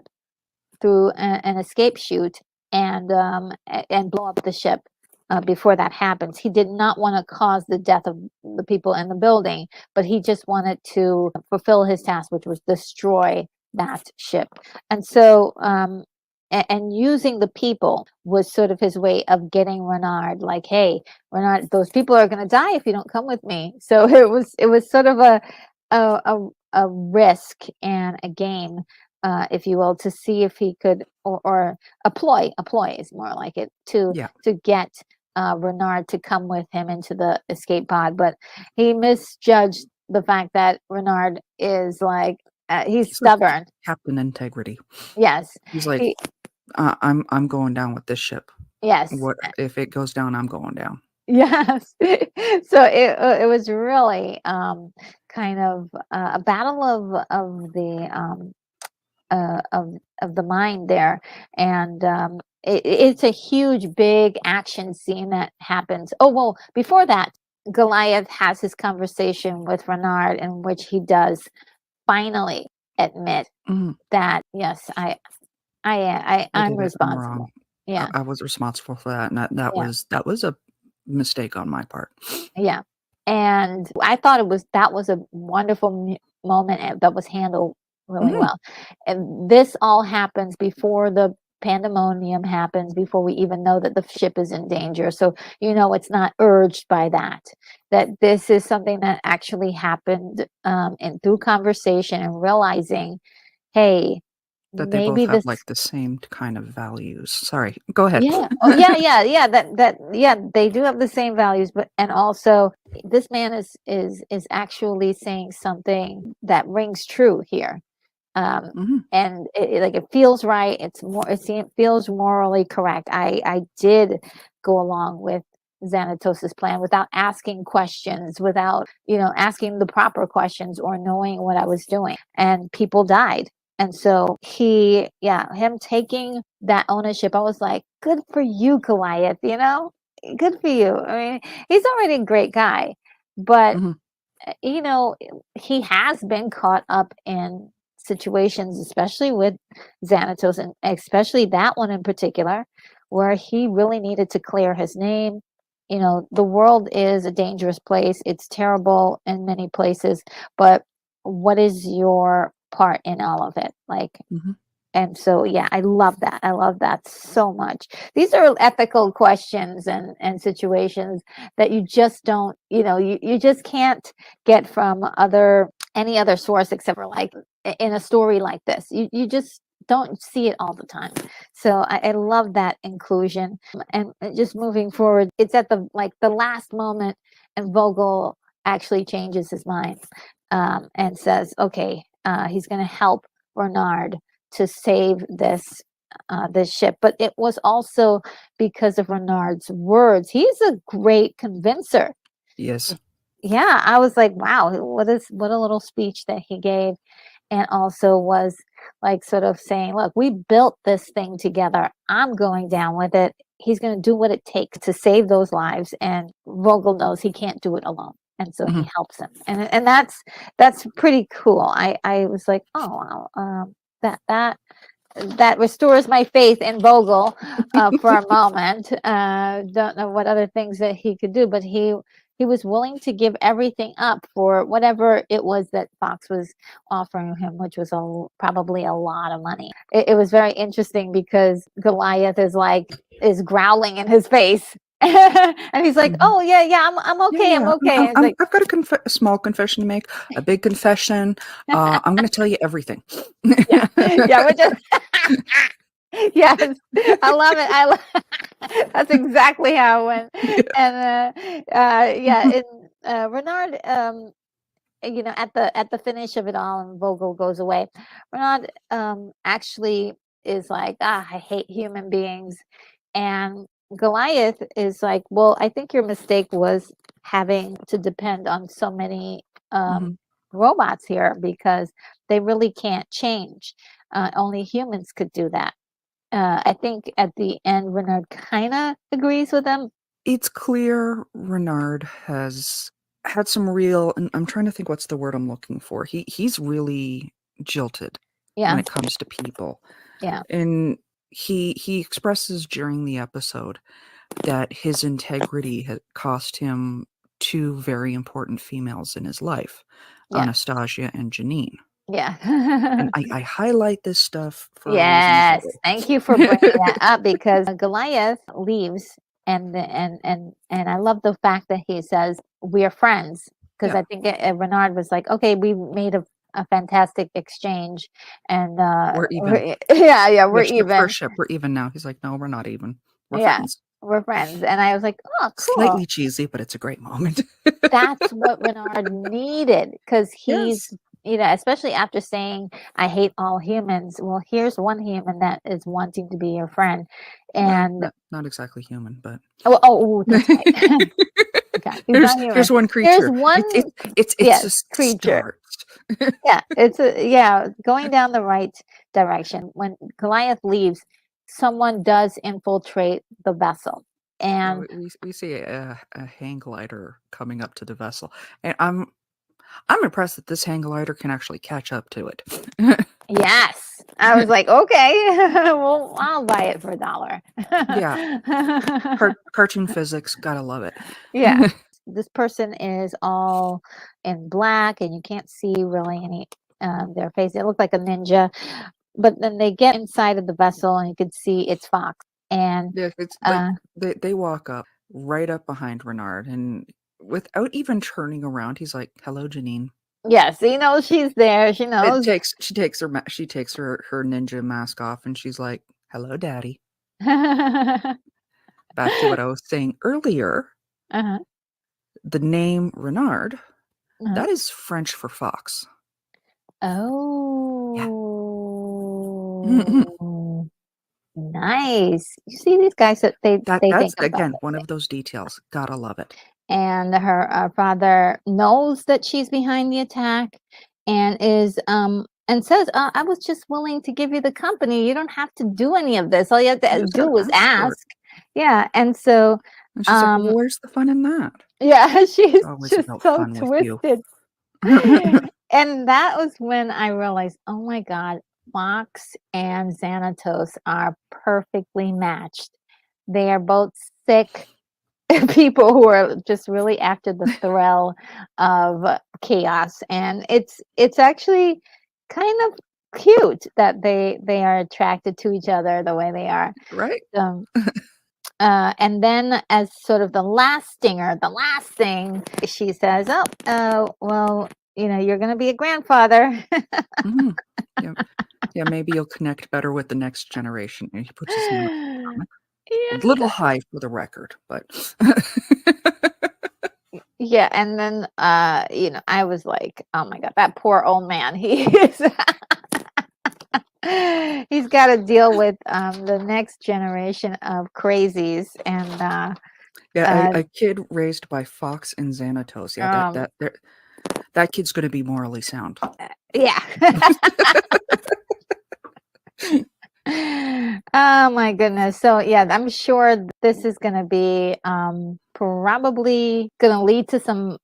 through an escape chute and blow up the ship before that happens. He did not want to cause the death of the people in the building, but he just wanted to fulfill his task, which was destroy that ship. And so, and using the people was sort of his way of getting Renard, like, hey, Renard, those people are going to die if you don't come with me. So it was sort of a risk and a game if you will, to see if he could, or a ploy is more like it, to Yeah. get Renard to come with him into the escape pod, but he misjudged the fact that Renard is like, he's He's like stubborn. Captain Integrity. Yes. He's like, He, I'm going down with this ship. yes. What if it goes down? I'm going down. Yes. So it was really kind of a battle of the of the mind there, and it's a huge, big action scene that happens. Oh well, before that, Goliath has his conversation with Renard, in which he does finally admit Mhm. that yes, I I'm did it. I'm wrong. responsible. Yeah, I was responsible for that, and that yeah, was a mistake on my part. yeah. And I thought that was a wonderful moment, that was handled really Mhm. well. And this all happens before the pandemonium happens, before we even know that the ship is in danger. So, it's not urged by that this is something that actually happened, and through conversation and realizing, hey, That they both maybe have, this. like, the same kind of values. Sorry, go ahead. Yeah. Oh, yeah, yeah, yeah. Yeah, they do have the same values, but and also this man is actually saying something that rings true here. Mhm. And like, it feels right. It feels morally correct. I did go along with Xanatos's plan without asking questions, without, asking the proper questions or knowing what I was doing. And people died. And so him taking that ownership, I was like, good for you, Goliath, good for you. I mean, he's already a great guy, but Mhm. you know, he has been caught up in situations, especially with Xanatos, and especially that one in particular, where he really needed to clear his name. The world is a dangerous place. It's terrible in many places, but what is your part in all of it? Like, Mhm. and so, yeah, I love that. I love that so much. These are ethical questions and situations that you just don't, you just can't get from any other source, except for like in a story like this. You just don't see it all the time. So I love that inclusion. And just moving forward, it's at the last moment, and Vogel actually changes his mind, and says, okay, he's going to help Bernard to save this ship. But it was also because of Renard's words. He's a great convincer. Yes. Yeah, I was like, wow, what a little speech that he gave, and also was like sort of saying, look, we built this thing together. I'm going down with it. He's going to do what it takes to save those lives, and Vogel knows he can't do it alone. And so he Mhm. helps him, and that's pretty cool. I was like, oh wow, that restores my faith in Vogel, for a moment. Don't know what other things that he could do, but he was willing to give everything up for whatever it was that Fox was offering him, which was probably a lot of money. It was very interesting because Goliath is growling in his face. And he's like, Mhm. "Oh yeah, yeah, I'm Yeah, okay, I'm yeah. okay." And it's like, I've got a small confession to make, a big confession. I'm gonna tell you everything. yeah, yeah, we're just yes, I love it. That's exactly how it went. Yeah. And yeah, Renard, at the finish of it all, and Vogel goes away. Renard actually is like, I hate human beings, and Goliath is like, well, I think your mistake was having to depend on so many Mhm. robots here, because they really can't change. Only humans could do that. I think at the end, Renard kind of agrees with him. It's clear Renard has had some real, and I'm trying to think what's the word I'm looking for. He's really jilted when Yeah, it comes to people. yeah, And he expresses during the episode that his integrity had cost him two very important females in his life, yeah, Anastasia and Janine. And yeah. I highlight this stuff for a reason as Yes, well. thank you for bringing that up, because Goliath leaves, and I love the fact that he says we're friends, because Yeah. I think Renard was like, okay, we made a fantastic exchange, and We're even. we're Yeah, even. first ship, we're even now. He's like, "No, we're not even. We're Yeah, friends." we're friends. And I was like, oh, cool. Slightly cheesy, but it's a great moment. That's what Renard needed, because he's, Yes. especially after saying, I hate all humans. Well, here's one human that is wanting to be your friend. And, Not exactly human, but that's right. Okay, he's not human. here's one Here's creature. one, It's a yes, creature. start. Yeah, going down the right direction. When Goliath leaves, someone does infiltrate the vessel. Yeah, And we see a hang glider coming up to the vessel, and I'm impressed that this hang glider can actually catch up to it. yes, I was like, okay, well, I'll buy it for $1. Yeah, cartoon physics, gotta love it. Yeah, this person is all in black, and you can't see really any their face. It looked like a ninja, but then they get inside of the vessel, and you can see it's Fox. And Yeah, it's like they walk up right up behind Renard, and without even turning around, he's like, "Hello, Janine." yes, he knows she's there. She knows. She takes her ninja mask off, and she's like, "Hello, Daddy." Uh-huh. Back to what I was saying earlier, the name Renard, Uh-huh. that is French for fox. Yeah. Oh, nice. You see these guys that they That's think about again those one of things. those details. Gotta love it. And her father knows that she's behind the attack, and is and says, I was just willing to give you the company. You don't have to do any of this. All you have You to just do gotta is ask for it. ask." Yeah, and so And she's like, "Well, where's the fun in that?" yeah, It's she's always just about so fun with you. twisted. And that was when I realized, oh my God, Fox and Xanatos are perfectly matched. They are both sick people who are just really after the thrill of chaos. And it's actually kind of cute that they are attracted to each other the way they are. Right? Um, and then, as sort of the last stinger, the last thing, she says, "Oh, well, you're going to be a grandfather." Mhm. Yeah. Yeah, maybe you'll connect better with the next generation. And he puts his hand on his stomach. A little Yeah, high for the record, but yeah. And then, I was like, "Oh my God, that poor old man. He is." He's got to deal with the next generation of crazies, and yeah, uh, a kid raised by Fox and Xanatos. Yeah, um, that kid's gonna be morally sound. yeah. Oh my goodness. So yeah, I'm sure this is going to be probably going to lead to some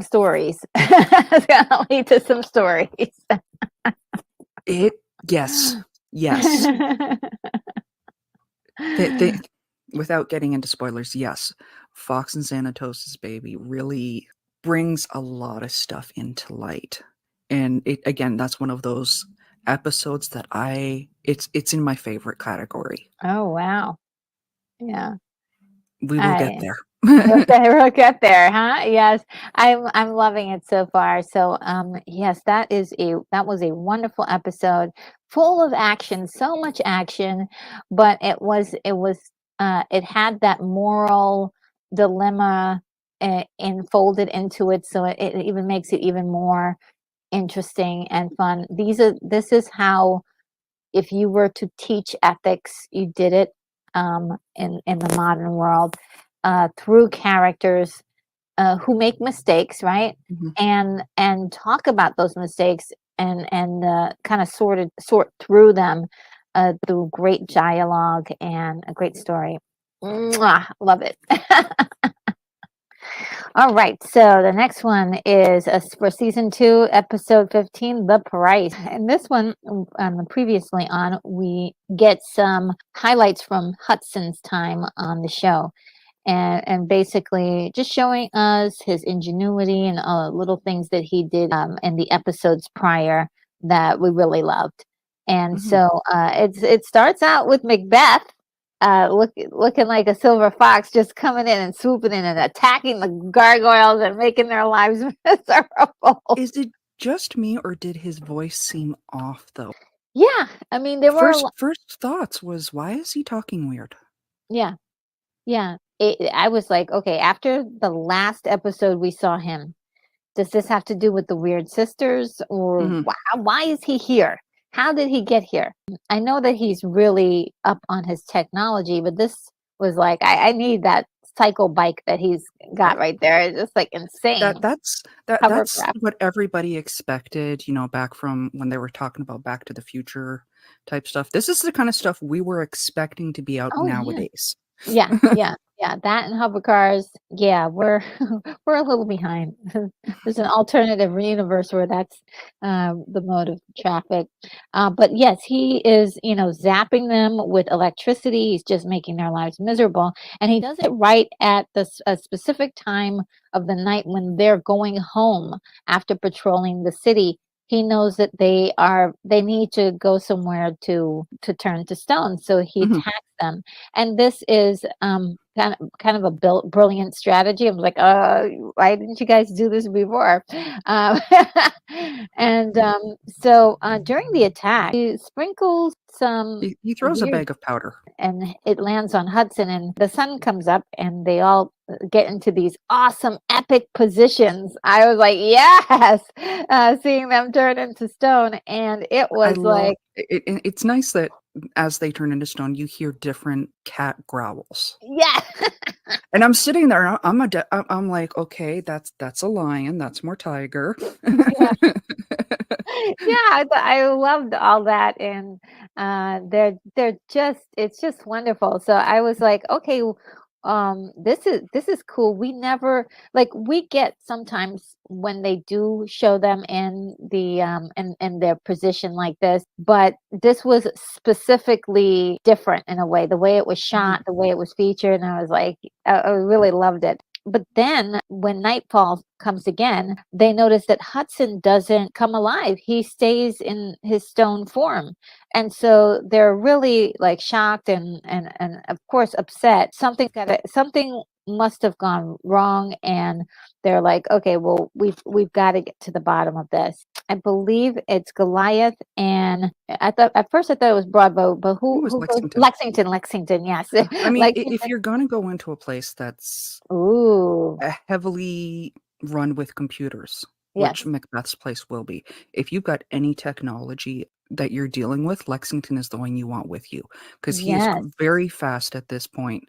stories. It's going to lead to some stories. Yes. Yes. They without getting into spoilers, yes, Fox and Xanatos' baby really brings a lot of stuff into light. And again, that's one of those episodes that it's in my favorite category. Oh wow. Yeah. We will get I there. Okay, we'll get there, huh? Yes. I'm loving it so far. So yes, that was a wonderful episode, full of action, so much action, but it had that moral dilemma enfolded into it, so it even makes it even more interesting and fun. This is how, if you were to teach ethics, you did it in the modern world, through characters who make mistakes, right? Mhm. And talk about those mistakes, and kind of sort through them through great dialogue and a great story. Mwah, love it. All right, so the next one is for season 2, episode 15, The Price. And this one, previously on, we get some highlights from Hudson's time on the show. And basically just showing us his ingenuity and little things that he did in the episodes prior that we really loved. And Mhm. so it starts out with Macbeth looking like a silver fox, just coming in and swooping in and attacking the gargoyles and making their lives miserable. Is it just me, or did his voice seem off, though? Yeah, I mean, there were a lot. First thoughts was, "Why is he talking weird?" Yeah, yeah. I was like, okay, after the last episode we saw him, does this have to do with the weird sisters, or Mhm. why is he here? How did he get here? I know that he's really up on his technology, but this was like, I need that cycle bike that he's got That right there. It's just like insane that's hovercraft. what everybody expected, you know, back from when they were talking about Back to the Future type stuff. This is the kind of stuff we were expecting to be out Oh yeah. nowadays. Yeah, yeah, yeah, that and hover cars, yeah, we're we're a little behind. There's an alternative universe where that's, the mode of traffic. But yes, he is, zapping them with electricity, he's just making their lives miserable, and he does it right at a specific time of the night when they're going home after patrolling the city. He knows that they need to go somewhere to turn to stone, so he Mhm. attacks them. And this is kind of a brilliant strategy. I'm like, why didn't you guys do this before? Um, and so during the attack, he sprinkles some He throws a weird, bag of powder. and it lands on Hudson, and the sun comes up, and they all get into these awesome epic positions. I was like, yes, seeing them turn into stone, and it I was love like, it, it's nice that as they turn into stone, you hear different cat growls. yeah. And I'm sitting there, I'm like, "Okay, that's a lion, that's more tiger." Yeah, I loved all that, and they're just it's just wonderful. So I was like, okay, this is cool. We never like we get sometimes when they do show them in the in their position like this, but this was specifically different in a way. The way it was Mhm. shot, the way it was featured, and I was like, I really loved it. But then when nightfall comes again, they notice that Hudson doesn't come alive. He stays in his stone form. And so they're really like shocked and of course upset. Something must have gone wrong, and they're like, okay, well, we've got to get to the bottom of this. I believe it's Goliath, and I thought at first I thought it was Broadbow, but It who was goes Lexington. Lexington, yes. I mean, if Lexington. you're gonna go into a place that's Ooh. heavily run with computers, which Yes. Macbeth's place will be, if you've got any technology that you're dealing with, Lexington is the one you want with you, because he is Yes. very fast at this point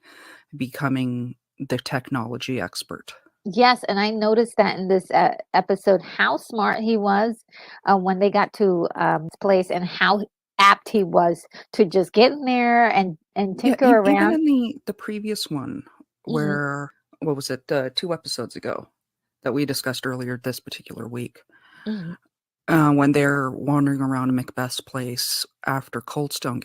becoming the technology expert. Yes, and I noticed that in this, episode, how smart he was, when they got to, his place, and how apt he was to just get in there and Yeah, tinker even around. in the previous one Mhm, where what was it, 2 episodes ago that we discussed earlier this particular week, mhm. when they're wandering around Macbeth's place after Coldstone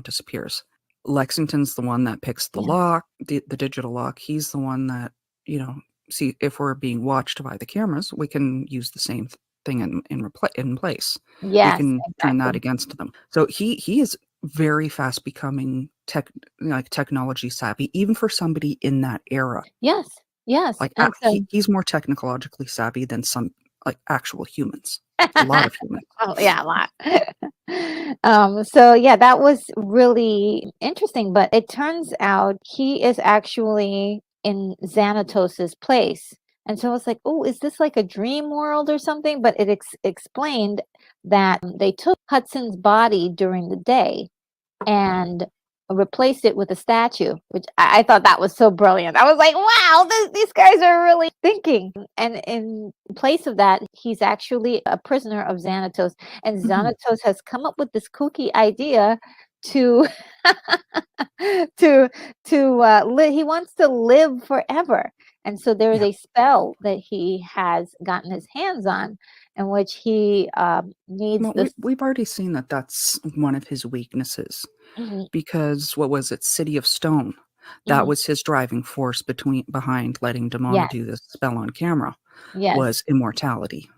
disappears. Lexington's the one that picks the Yeah. lock, the digital lock. He's the one that, you know, see if we're being watched by the cameras, we can use the same thing in place. We Yes, can turn that exactly. against them. So he is very fast becoming technology savvy, even for somebody in that era. Yes, yes, Like, and so he's more technologically savvy than some, like, actual humans. A lot of humans. oh, yeah, a lot. So yeah, that was really interesting, but it turns out he is actually in Xanatos's place. And so I was like, oh, is this like a dream world or something? But it explained that they took Hudson's body during the day and replaced it with a statue, which I thought that was so brilliant. I was like, wow, these guys are really thinking. And in place of that, he's actually a prisoner of Xanatos. And Mhm. Xanatos has come up with this kooky idea to to he wants to live forever. And so there is Yeah. a spell that he has gotten his hands on in which he needs Well, this. we've already seen that that's one of his weaknesses, Mhm, because what was it? City of Stone. That mhm. was his driving force behind letting Demona Yes, do this spell on camera, yes. was immortality.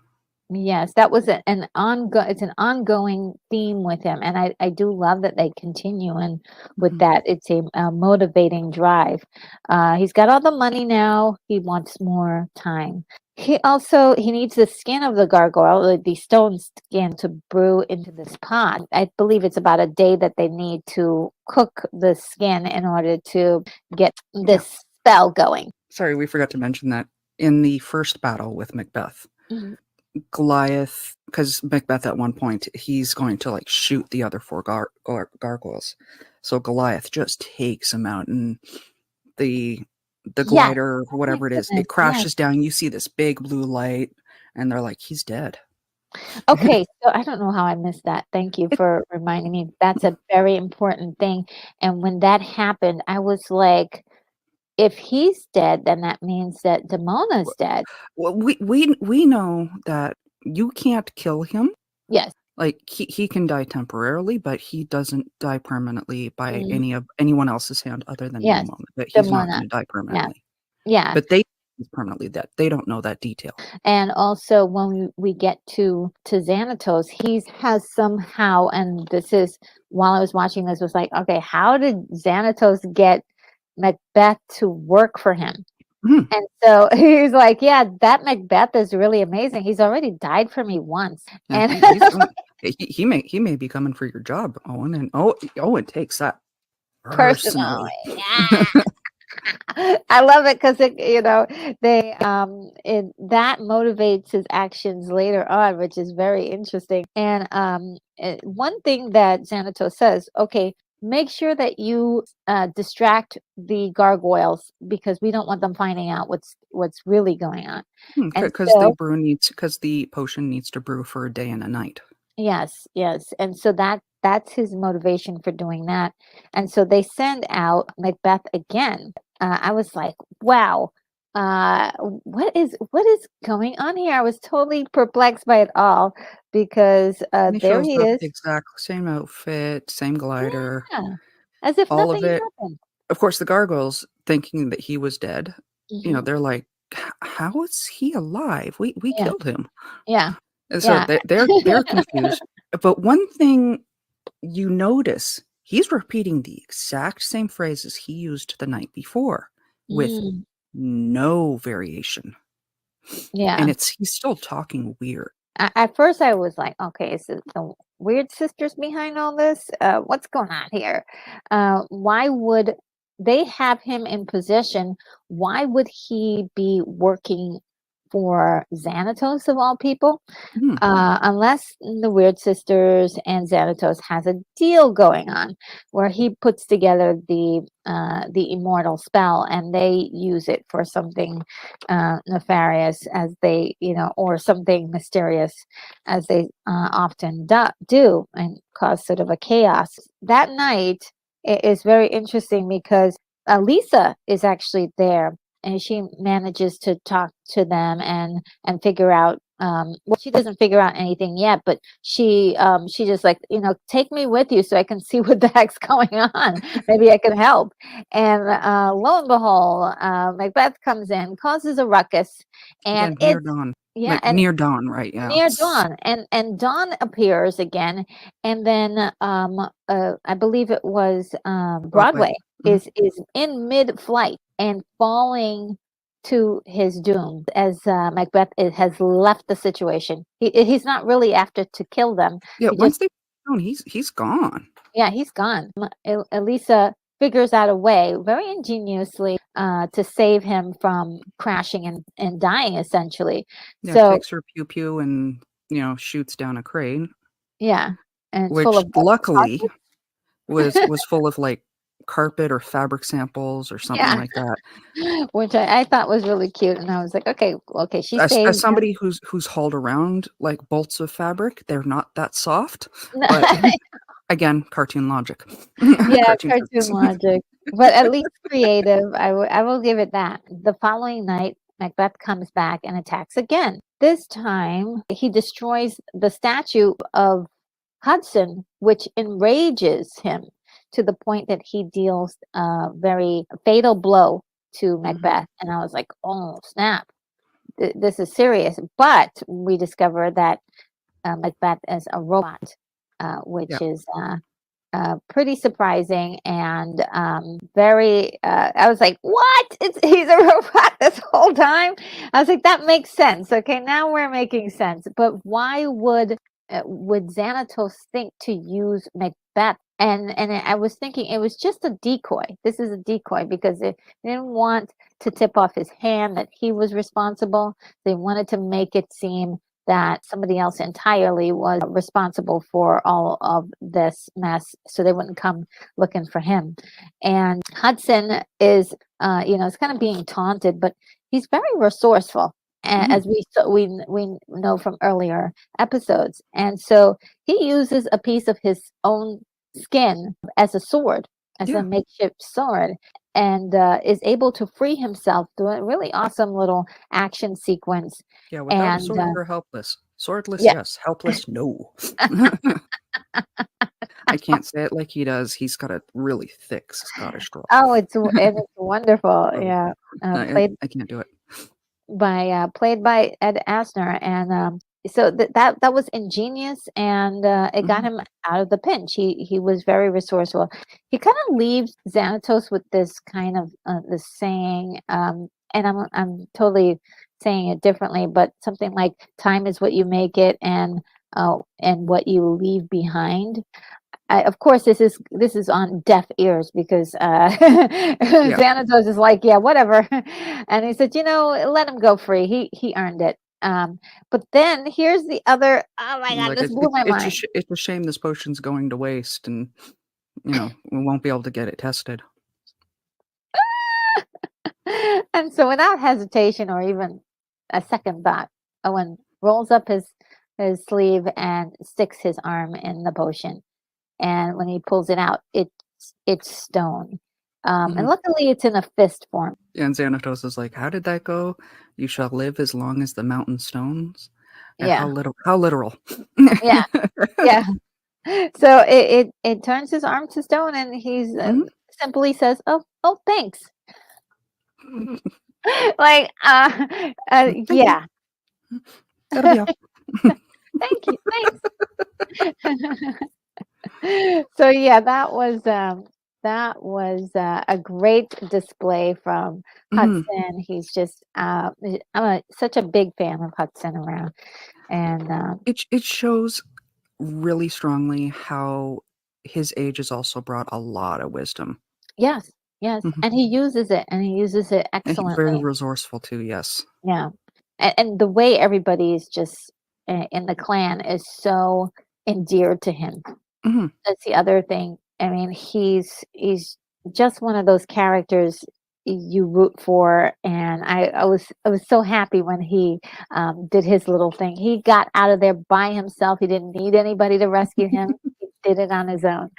Yes, that was it's an ongoing theme with him, and I do love that they continue and with Mhm. that. It's a motivating drive. He's got all the money now. He wants more time. He needs the skin of the gargoyle, like the stone skin, to brew into this pot. I believe it's about a day that they need to cook the skin in order to get Yeah. this spell going. Sorry, we forgot to mention that in the first battle with Macbeth, Mhm. Goliath, because Macbeth at one point he's going to like shoot the other four gargoyles, so Goliath just takes him out, and the Yes. glider or Oh my whatever it is, goodness. it Yes. crashes down. You see this big blue light, and they're like, "He's dead." Okay, so I don't know how I missed that. Thank you for reminding me. That's a very important thing. And when that happened, I was like, if he's dead, then that means that Damona's dead. Well, we know that you can't kill him. Yes. Like he can die temporarily, but he doesn't die permanently by Mhm. anyone else's hand other than Yes. Damona. That he's not Damona. going to die Yeah. permanently. Yeah. But he's permanently dead. They don't know that detail. And also when we get to Xanatos, he has somehow, and this is while I was watching this, was like, okay, how did Xanatos get Macbeth to work for him? Mhm. And so he's like, "Yeah, that Macbeth is really amazing. He's already died for me once." Yeah, And he's going. He may be coming for your job, Owen, and Owen takes that personally, personally. yeah. I love it because that motivates his actions later on, which is very interesting. And one thing that Xanatos says, okay, make sure that you distract the gargoyles because we don't want them finding out what's really going on. And Because so the potion needs to brew for a day and a night. yes, yes, and so that's his motivation for doing that, and so they send out Macbeth again. I was like, "Wow, what is going on here?" I was totally perplexed by it all because And he there shows he up, is, exact same outfit, same glider, yeah, as if all of nothing it. happened. Of course, the gargoyles, thinking that he was dead, Mhm. they're like, How is he alive? We Yeah, killed him." yeah, And so yeah, they're confused. But one thing you notice, he's repeating the exact same phrases he used the night before with mm, no variation. And yeah. he's still talking weird. At first, I was like, "Okay, is it the weird sisters behind all this? What's going on here? Why would they have him in position? Why would he be working for Xanatos of all people? Hmm. Unless the Weird Sisters and Xanatos has a deal going on where he puts together the immortal spell and they use it for something nefarious as they, or something mysterious as they often do and cause sort of a chaos. That night it is very interesting because Lisa is actually there and she manages to talk to them and figure out well, she doesn't figure out anything yet, but she just like, take me with you so I can see what the heck's going on. Maybe I can help. And lo and behold, Macbeth comes in, causes a ruckus, and Again, near it's dawn. yeah, Like and near dawn, right? Yeah. near dawn, and dawn appears again, and then I believe it was Broadway. Broadway Mhm. is in mid-flight and falling to his doom as Macbeth has left the situation. He's not really after to kill them. Yeah, He just once they down, he's gone. yeah, he's gone. Elisa figures out a way very ingeniously to save him from crashing and dying essentially. Yeah, So takes her pew pew and, shoots down a crane, yeah, and it's full which of what? luckily was full of, like, carpet or fabric samples or something Yeah, like that. which I thought was really cute, and I was like, "Okay, okay, she As saved him." somebody who's hauled around, like, bolts of fabric, they're not that soft, No. but again, cartoon logic. Yeah, Cartoon cartoon physics. logic, but at least creative, I will give it that. The following night, Macbeth comes back and attacks again. This time, he destroys the statue of Hudson, which enrages him to the point that he deals a very fatal blow to Mhm. Macbeth, and I was like, "Oh, snap." this is serious. But we discover that Macbeth is a robot, which Yeah. is pretty surprising and very. I was like, "What? He's a robot this whole time?" I was like, "That makes sense." Okay, now we're making sense. But why would Xanatos think to use Macbeth? And I was thinking it was just a decoy. This is a decoy because they didn't want to tip off his hand that he was responsible. They wanted to make it seem that somebody else entirely was responsible for all of this mess, so they wouldn't come looking for him. And Hudson is, is kind of being taunted, but he's very resourceful, as we know from earlier episodes. And so he uses a piece of his own skin as a sword, as a Yeah. makeshift sword, and is able to free himself through a really awesome little action sequence. Yeah, without a And sword, you're helpless. Swordless, yeah, yes. Helpless, no. I can't say it like he does. He's got a really thick Scottish drawl. oh, it's wonderful. Oh, Yeah, I played I can't do it. by Ed Asner, and so that was ingenious, and it got Mhm. him out of the pinch. He was very resourceful. He kind of leaves Xanatos with this kind of this saying, and I'm totally saying it differently, but something like "Time is what you make it, and what you leave behind." Of course, this is on deaf ears because Yeah. Xanatos is like, yeah, whatever, and he said, let him go free. He earned it. But then here's the other. Oh my God, Like, this blew my mind. it's a shame this potion's going to waste and, we won't be able to get it tested. And so, without hesitation or even a second thought, Owen rolls up his sleeve and sticks his arm in the potion. And when he pulls it out, it's stone. And Mhm. luckily, it's in a fist form. And Xanatos is like, "How did that go? You shall live as long as the mountain stones?" And Yeah, how literal. yeah, yeah. So it turns his arm to stone, and he's Mhm. simply says, "Oh, thanks." Like, Thank you. yeah, That'll be all. thank you, thanks. So yeah, that was a great display from Mhm. Hudson. He's just such a big fan of Hudson around, and It shows really strongly how his age has also brought a lot of wisdom. yes, yes, Mhm. and he uses it, and he uses it And he's very excellently. resourceful too, yes. Yeah, and the way everybody is just in the clan is so endeared to him. Mhm. That's the other thing. I mean, he's just one of those characters you root for, and I was so happy when he did his little thing. He got out of there by himself. He didn't need anybody to rescue him. He did it on his own.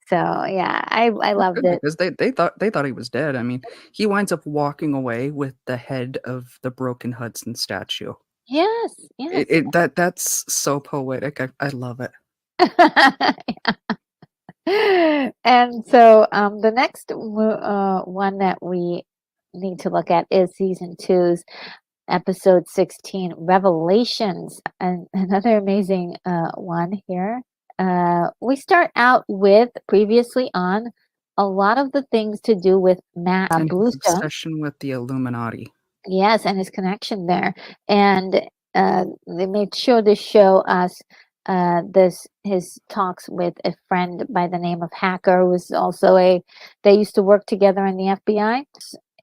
So yeah, I That's loved good it. because they thought he was dead. I mean, he winds up walking away with the head of the broken Hudson statue. Yes, yes. That's so poetic. I love it. And so the next one that we need to look at is season two's episode 16, Revelations, and another amazing one here. We start out with previously on a lot of the things to do with Matt And his Bluestone. obsession with the Illuminati. Yes, and his connection there. And they made sure to show us this his talks with a friend by the name of Hacker, who was also they used to work together in the FBI.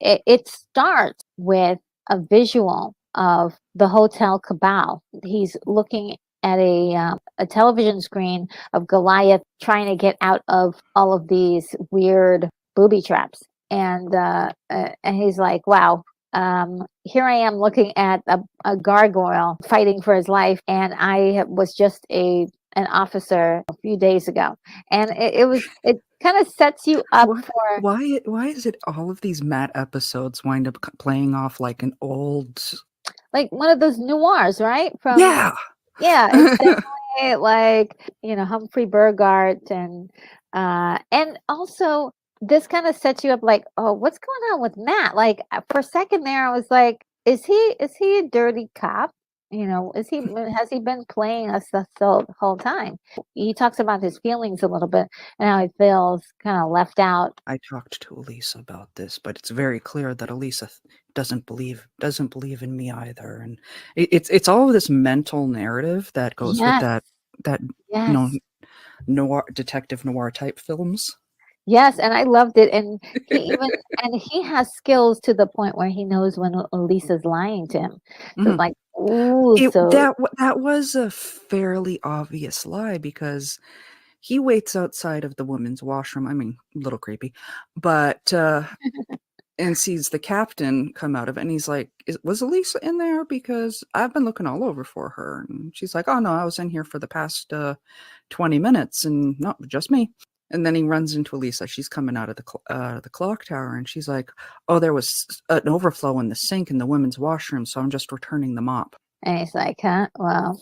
It starts with a visual of the Hotel Cabal. He's looking at a television screen of Goliath trying to get out of all of these weird booby traps. And he's like, wow, here I am looking at a gargoyle fighting for his life, and I was just an officer a few days ago, and it kind of sets you up Why for why is it all of these Matt episodes wind up playing off like an old. like one of those noirs, right? From Yeah. yeah, it's definitely like Humphrey Bogart, and also this kind of sets you up like, oh, what's going on with Matt? Like for a second there, I was like, is he a dirty cop? You know, has he been playing us the whole time? He talks about his feelings a little bit and how he feels kind of left out. I talked to Elisa about this, but it's very clear that Elisa doesn't believe in me either, and it's all of this mental narrative that goes with Yes, that you know yes. noir detective noir type films. Yes, and I loved it, and he has skills to the point where he knows when Elisa's lying to him. So it's Mhm. like, ooh, It so that was a fairly obvious lie because he waits outside of the women's washroom. I mean, a little creepy, but and sees the captain come out of it, and he's like, Was Elisa in there? Because I've been looking all over for her." And she's like, "Oh, no, I was in here for the past 20 minutes, and no, just me." And then he runs into Elisa. She's coming out of the clock tower, and she's like, "Oh, there was an overflow in the sink in the women's washroom, so I'm just returning the mop." and he's like, "Huh? Well,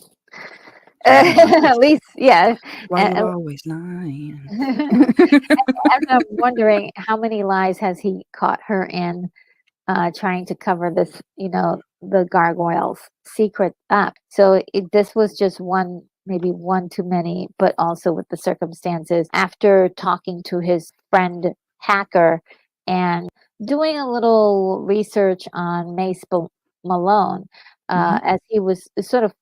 Why you at always, least, yeah." why you And, always lying? and I'm wondering how many lies has he caught her in, trying to cover this, the gargoyles secret up. So this was just one, maybe one too many, but also with the circumstances. After talking to his friend hacker and doing a little research on Malone, Mhm. as he was sort of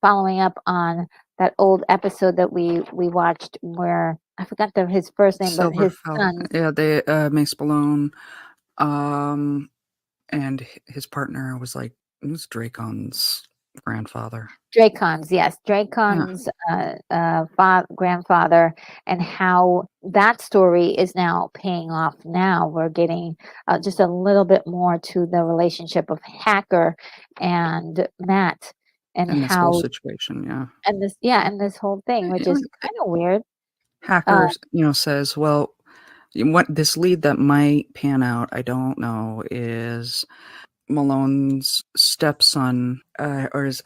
following up on that old episode that we watched where I forgot his first name, but his Silverfell. son. Yeah, they Mace Malone. Um, and his partner was like, it was Dracon's grandfather. Dracon's, yes, Yeah, Dracon's grandfather, and how that story is now paying off. Now we're getting just a little bit more to the relationship of Hacker and Matt, and and this whole how situation, yeah. and this whole thing, which You is know, kind of weird. Uh, Hackers, says, well, what this lead that might pan out, I don't know, is Malone's stepson, or his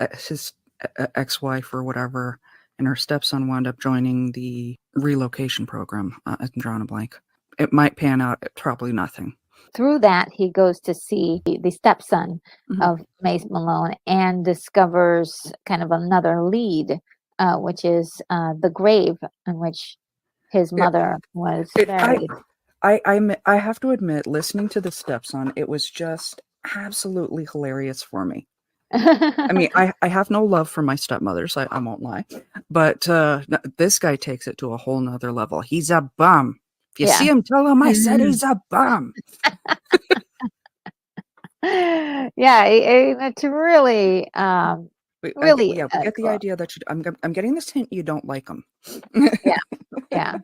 ex-wife or whatever, and her stepson wound up joining the relocation program. I'm drawing a blank. It might pan out, probably nothing. Through that, he goes to see the stepson Mhm. of Mace Malone and discovers kind of another lead, which is the grave in which his Yeah, mother was it, buried. I have to admit, listening to the stepson, it was just absolutely hilarious for me. I mean, I have no love for my stepmothers, I won't lie, but this guy takes it to a whole nother level. He's a bum. If you see Yeah. him, tell him I said he's a bum. Yeah, it's really, really, We get the cool. idea that I'm getting this hint you don't like him. Yeah, yeah.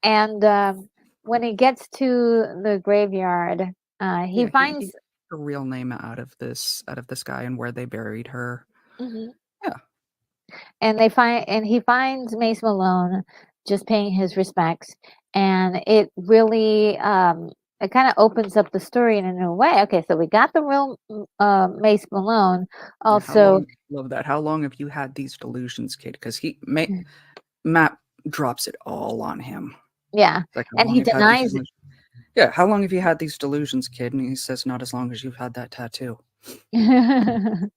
And, when he gets to the graveyard, he Yeah, he finds. got her real name out of this guy and where they buried her. Mhm. Yeah, And he finds Mace Malone just paying his respects, and it really, it kinda opens up the story in a new way. Okay, so we got the real, Mace Malone, yeah. How also. long? Love that. How long have you had these delusions, kid? Because Matt drops it all on him. Yeah, It's like, how and long he have you had these denies. delusions? Yeah, how long have you had these delusions, kid? And he says, not as long as you've had that tattoo. Because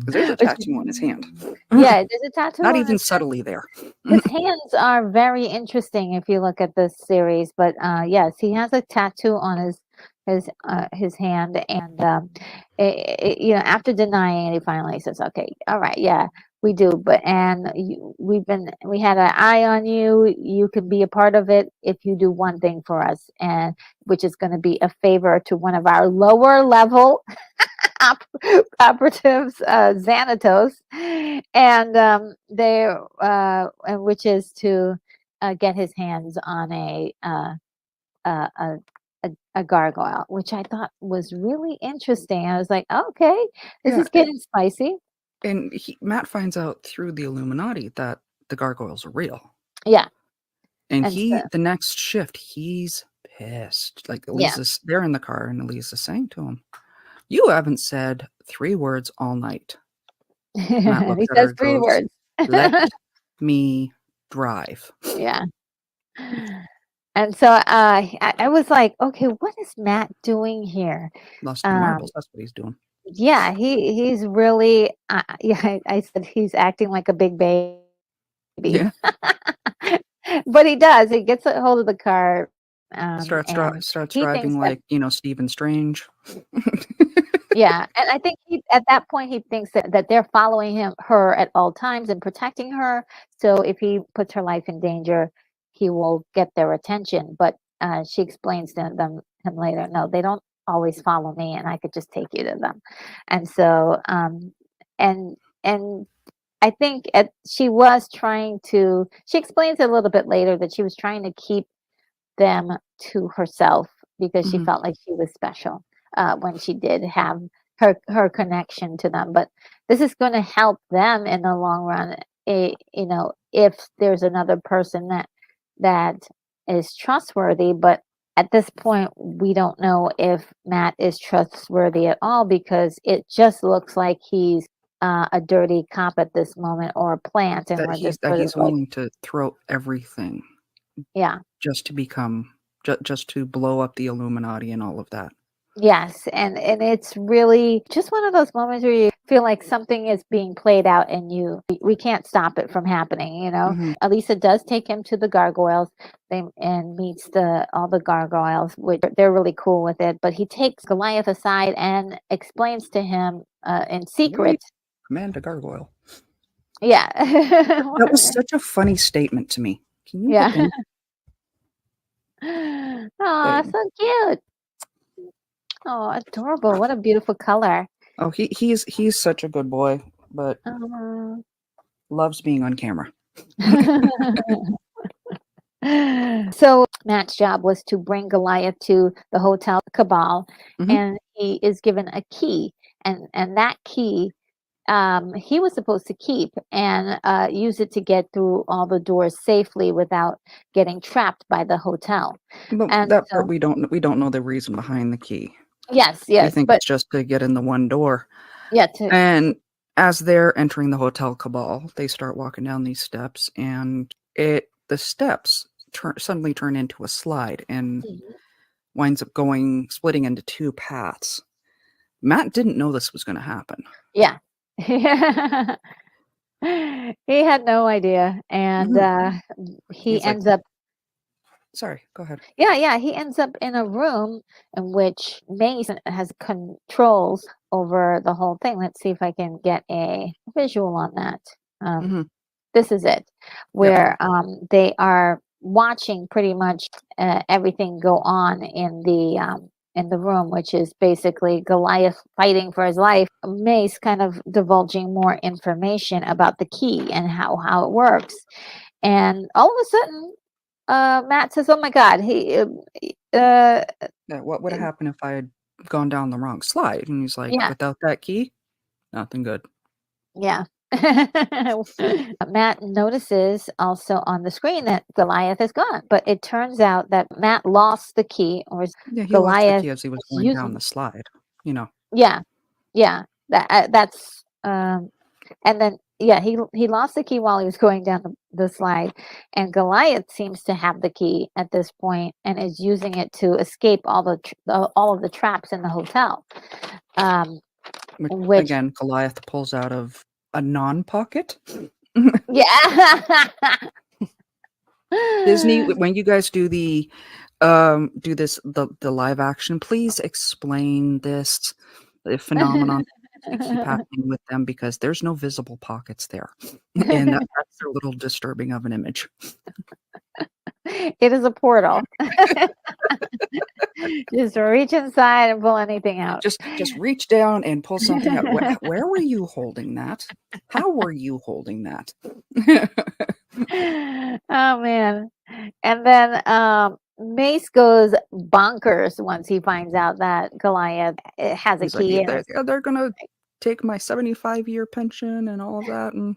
there's a Which tattoo on his hand. yeah, there's a tattoo Not on even his. subtly there. His hands are very interesting if you look at this series, but, yes, he has a tattoo on his hand, and, after denying it, he finally says, "Okay, alright, yeah, we do, but and we had an eye on you, you can be a part of it if you do one thing for us, and which is gonna be a favor to one of our lower level op- operatives, Xanatos, and and which is to get his hands on a, a a gargoyle, which I thought was really interesting. I was like, okay, this Yeah, is getting spicy. and Matt finds out through the Illuminati that the gargoyles are real. Yeah, And and so the next shift, he's pissed. Like yeah, They're in the car, and Elisa's saying to him, "You haven't said 3 words all night." Matt looks he at her says and three goes, words. "Let me drive." Yeah. And so I was like, okay, what is Matt doing here? Lusting Um, marbles, that's what he's doing. Yeah, he's really, yeah, I said he's acting like a big baby. Yeah. But he does, he gets a hold of the car, and Starts he thinks driving that like, you know, Stephen Strange. yeah, and I think he at that point, he thinks that they're following her at all times and protecting her, so if he puts her life in danger, he will get their attention, but, she explains to him later, "No, they don't always follow me, and I could just take you to them." And so, and I think she was trying to she explains a little bit later that she was trying to keep them to herself because she Mhm. felt like she was special, when she did have her connection to them, but this is gonna help them in the long run, if there's another person that is trustworthy, but at this point, we don't know if Matt is trustworthy at all because it just looks like he's, a dirty cop at this moment or a plant, and we're just That sort of he's like willing to throw everything yeah. just to become just to blow up the Illuminati and all of that. Yes, and it's really just one of those moments where you feel like something is being played out and we can't stop it from happening, you know? Mhm. Elisa does take him to the gargoyles and meets all the gargoyles, which they're really cool with it, but he takes Goliath aside and explains to him in "We secret. command a gargoyle." Yeah. That was such a funny statement to me. "Can you get Yeah. in?" Oh, Like, so cute. Oh, adorable. What a beautiful color. oh, he's such a good boy, but Uh, loves being on camera. So Matt's job was to bring Goliath to the Hotel Cabal, Mhm. and he is given a key, and that key he was supposed to keep and use it to get through all the doors safely without getting trapped by the hotel. But And that part so, we don't know the reason behind the key. yes, We yes, think but it's just to get in the one door. yeah, And as they're entering the Hotel Cabal, they start walking down these steps, and the steps suddenly turn into a slide and Mhm. winds up splitting into two paths. Matt didn't know this was going to happen. Yeah. He had no idea, and Mhm. he He's like, ends up "Sorry, go ahead." yeah, yeah, he ends up in a room in which Mason has controls over the whole thing. Let's see if I can get a visual on that. Um, Mhm. this is it, Yep. where they are watching pretty much everything go on in the room, which is basically Goliath fighting for his life. Mace kind of divulging more information about the key and how it works. And all of a sudden, Matt says, "Oh my God, uh, Yeah, what would have happened if I had gone down the wrong slide? And he's like, yeah, "Without that key, nothing good." yeah." Matt notices also on the screen that Goliath is gone, but it turns out that Matt lost the key, or Yeah, he lost the Goliath key as he was is going down using. the slide, you know. Yeah, yeah, that's and then yeah, he lost the key while he was going down the slide, and Goliath seems to have the key at this point and is using it to escape all of the traps in the hotel. Um, Which, which again, Goliath pulls out of a non-pocket. yeah. Disney, when you guys do the live action, please explain this phenomenon that keep happening with them because there's no visible pockets there, and that's a little disturbing of an image. It is a portal. Just reach inside and pull anything out. Just reach down and pull something out. Where were you holding that? How were you holding that? Oh man. And then Mace goes bonkers once he finds out that Goliath has a He's like, key "Yeah, in his they're gonna take my 75-year pension and all of that," and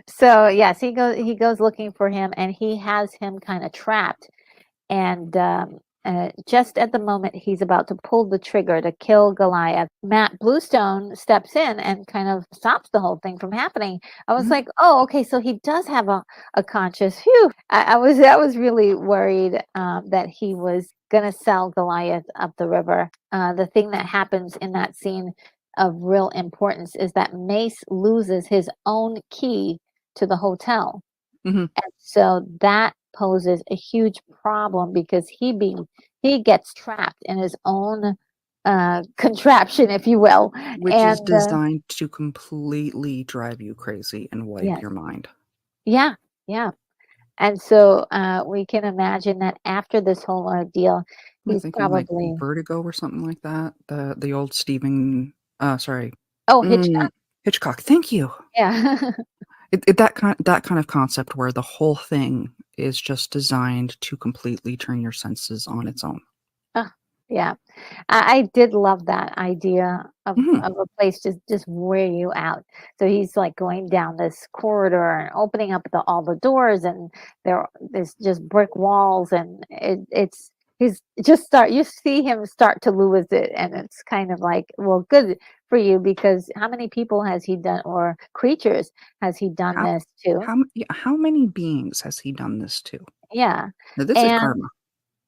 so yes, he goes looking for him and he has him kind of trapped. And just at the moment he's about to pull the trigger to kill Goliath, Matt Bluestone steps in and kind of stops the whole thing from happening. I was Mhm. like, oh, okay, so he does have a conscience. Phew. I was really worried that he was gonna sell Goliath up the river. The thing that happens in that scene of real importance is that Mace loses his own key to the hotel. Mhm. And so that poses a huge problem because he gets trapped in his own contraption, if you will. Which is And designed to completely drive you crazy and wipe yes, your mind. yeah, yeah. And so we can imagine that after this whole ordeal, I'm he's thinking like probably Vertigo or something like that. The old sorry, oh mm, Hitchcock, Hitchcock. Thank you. yeah. That kind of concept where the whole thing is just designed to completely turn your senses on its own. Oh, yeah. I did love that idea Mhm. of a place just wear you out. So he's like going down this corridor and opening up all the doors, and there's just brick walls, and it's he's just start you see him start to lose it, and it's kind of like, well, good for you, because how many people has he done, or creatures has he done How this to? yeah, how many beings has he done this to? Yeah. Now this is And karma.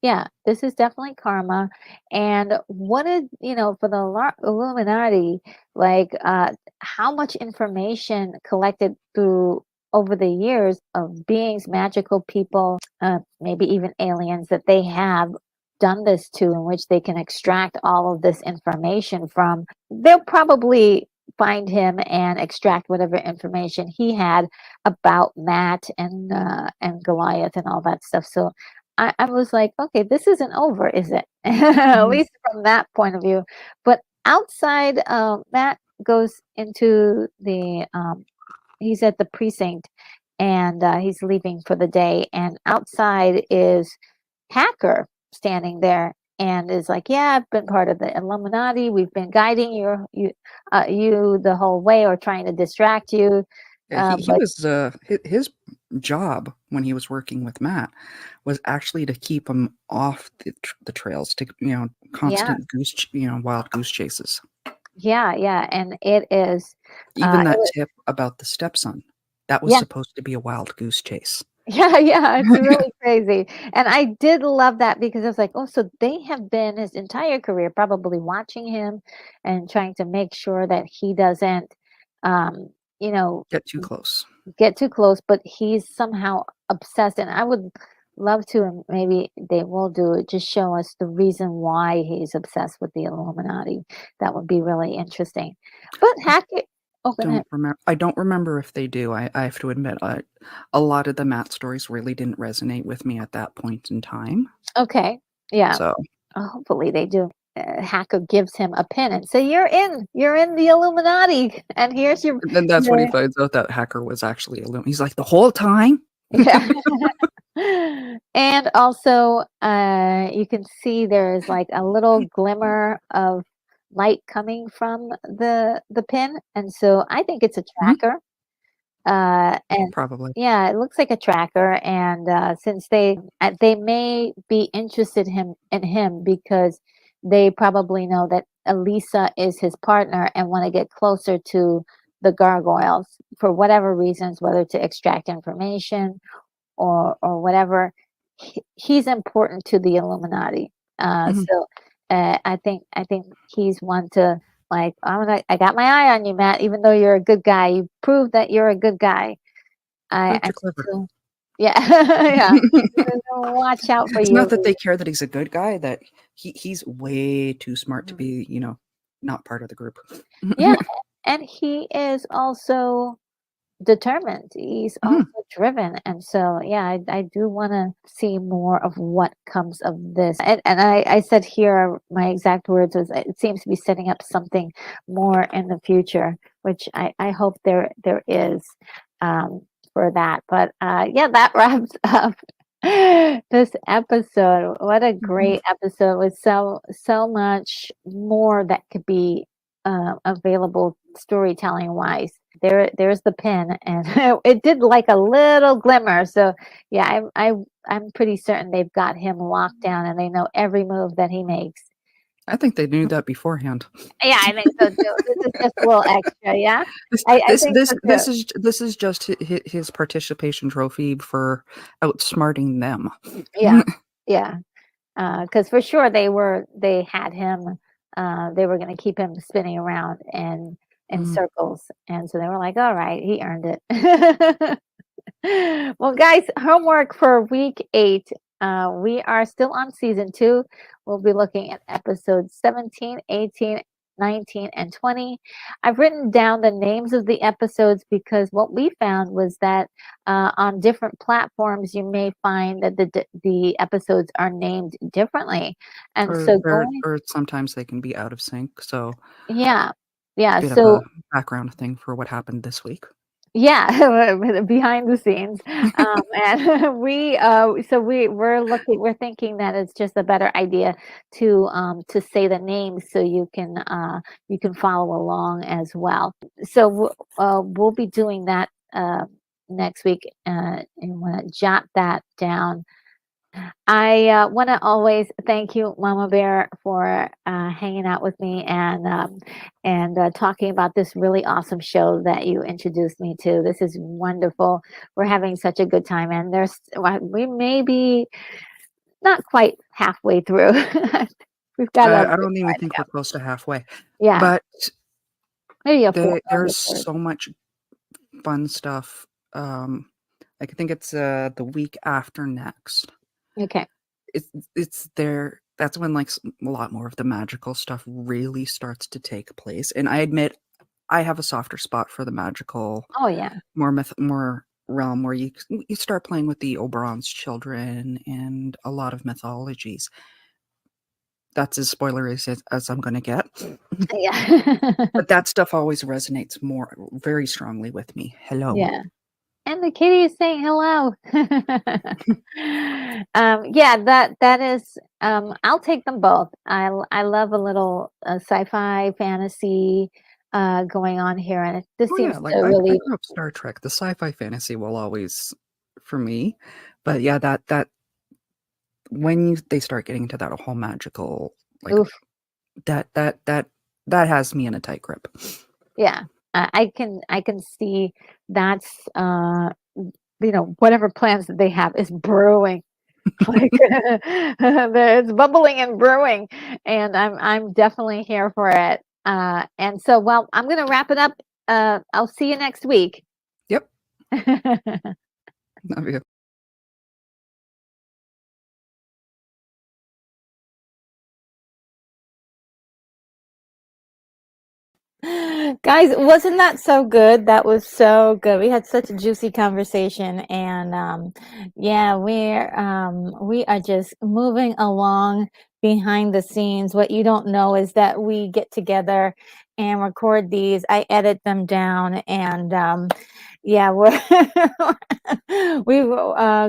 yeah, this is definitely karma. And what did, for the Illuminati, like, how much information collected through over the years of beings, magical people, maybe even aliens that they have done this to, in which they can extract all of this information from. They'll probably find him and extract whatever information he had about Matt and Goliath and all that stuff. So I was like, okay, this isn't over, is it? At Mhm. least from that point of view. But outside, Matt goes into he's at the precinct, and he's leaving for the day. And outside is Hacker standing there and is like, yeah, I've been part of the Illuminati. We've been guiding you the whole way, or trying to distract you. Yeah, he But was his job when he was working with Matt was actually to keep him off the trails, to yeah, constant wild goose chases. yeah, yeah. And it is, Even it that was, tip about the stepson, that was yeah. supposed to be a wild goose chase. Yeah, yeah, it's really crazy. And I did love that, because I was like, oh, so they have been his entire career probably watching him and trying to make sure that he doesn't, um, you know, Get too close. get too close, but he's somehow obsessed. And I would love to, and maybe they will do it, just show us the reason why he's obsessed with the Illuminati. That would be really interesting. But Hackett, oh, go ahead. I don't remember if they do. I have to admit, a lot of the Matt stories really didn't resonate with me at that point in time. Okay, yeah. So, Hopefully they do. Hacker gives him a pin and say, you're in the Illuminati, and here's your and then that's when he your finds out that Hacker was actually a He's like, the whole time? yeah. And also, you can see there's like a little glimmer of light coming from the pin, and so I think it's a Mhm. tracker. And Probably. yeah, it looks like a tracker. And since they may be interested in him because they probably know that Elisa is his partner and want to get closer to the gargoyles for whatever reasons, whether to extract information or whatever. He's important to the Illuminati. Mhm. I think he's one to, like, I got my eye on you, Matt. Even though you're a good guy, you proved that you're a good guy. I Proved you're need clever. to, yeah, yeah. I'm gonna watch out for It's not that you. they care that he's a good guy, that he's way too smart to Mhm. be, not part of the group. Yeah, and he is also determined. He's also Mhm. driven, and so yeah, I do want to see more of what comes of this. And I said here, my exact words was, it seems to be setting up something more in the future, which I hope there is, um, for that. But yeah, that wraps up this episode. What a Mhm. great episode, with so much more that could be available storytelling wise. there's the pin, and it did like a little glimmer. So yeah, I'm pretty certain they've got him locked down, and they know every move that he makes. I think they knew that beforehand. Yeah, I think so too. This is just a little extra, yeah? This I this think this so too. this is just his participation trophy for outsmarting them. Yeah, yeah. Because for sure they had him, they were gonna keep him spinning around and in Mm. circles, and so they were like, "Alright, he earned it." Well, guys, homework for week 8. We are still on season 2. We'll be looking at episodes 17, 18, 19, and 20. I've written down the names of the episodes because what we found was that on different platforms, you may find that the episodes are named differently. And so going, Or sometimes they can be out of sync, so yeah, yeah. bit of a So background thing for what happened this week. yeah, behind the scenes, and we're thinking that it's just a better idea to say the names so you can follow along as well. So we'll be doing that next week, and want to jot that down. I want to always thank you, Mama Bear, for hanging out with me and talking about this really awesome show that you introduced me to. This is wonderful. We're having such a good time, and we may be not quite halfway through. We've got a I bit don't more even to think go. we're close to halfway, Yeah, but maybe a fourth, maybe a there's third. so much fun stuff, like, I think it's, the week after next. Okay. It's there that's when, like, a lot more of the magical stuff really starts to take place, and I admit I have a softer spot for the magical, Oh yeah, more realm where you start playing with the Oberon's children and a lot of mythologies. That's as spoilery as I'm gonna get. yeah, But that stuff always resonates very strongly with me. Hello. yeah. And the kitty is saying hello. Yeah, that is, I'll take them both. I love a little, sci-fi fantasy, going on here, and this Oh, yeah, seems like, to I really grew up Star Trek. The sci-fi fantasy will always for me, but yeah, that when they start getting into that whole magical, like, oof, that that that that has me in a tight grip. yeah. I can see that's, whatever plans that they have is brewing. Like, it's bubbling and brewing, and I'm definitely here for it. And so, well, I'm gonna wrap it up. I'll see you next week. Yep. Love you. Guys, wasn't that so good? That was so good. We had such a juicy conversation, and yeah, we are just moving along behind the scenes. What you don't know is that we get together and record these. I edit them down, and yeah, we've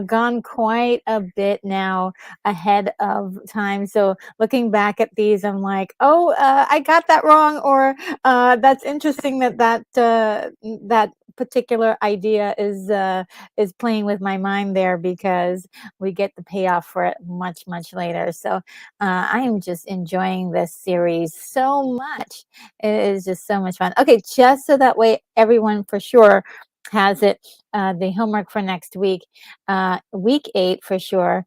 gone quite a bit now ahead of time. So looking back at these, I'm like, oh, I got that wrong, or that's interesting that particular idea is playing with my mind there, because we get the payoff for it much later. So I am just enjoying this series so much. It is just so much fun. Okay, just so that way everyone for sure has it. The homework for next week, week 8 for sure,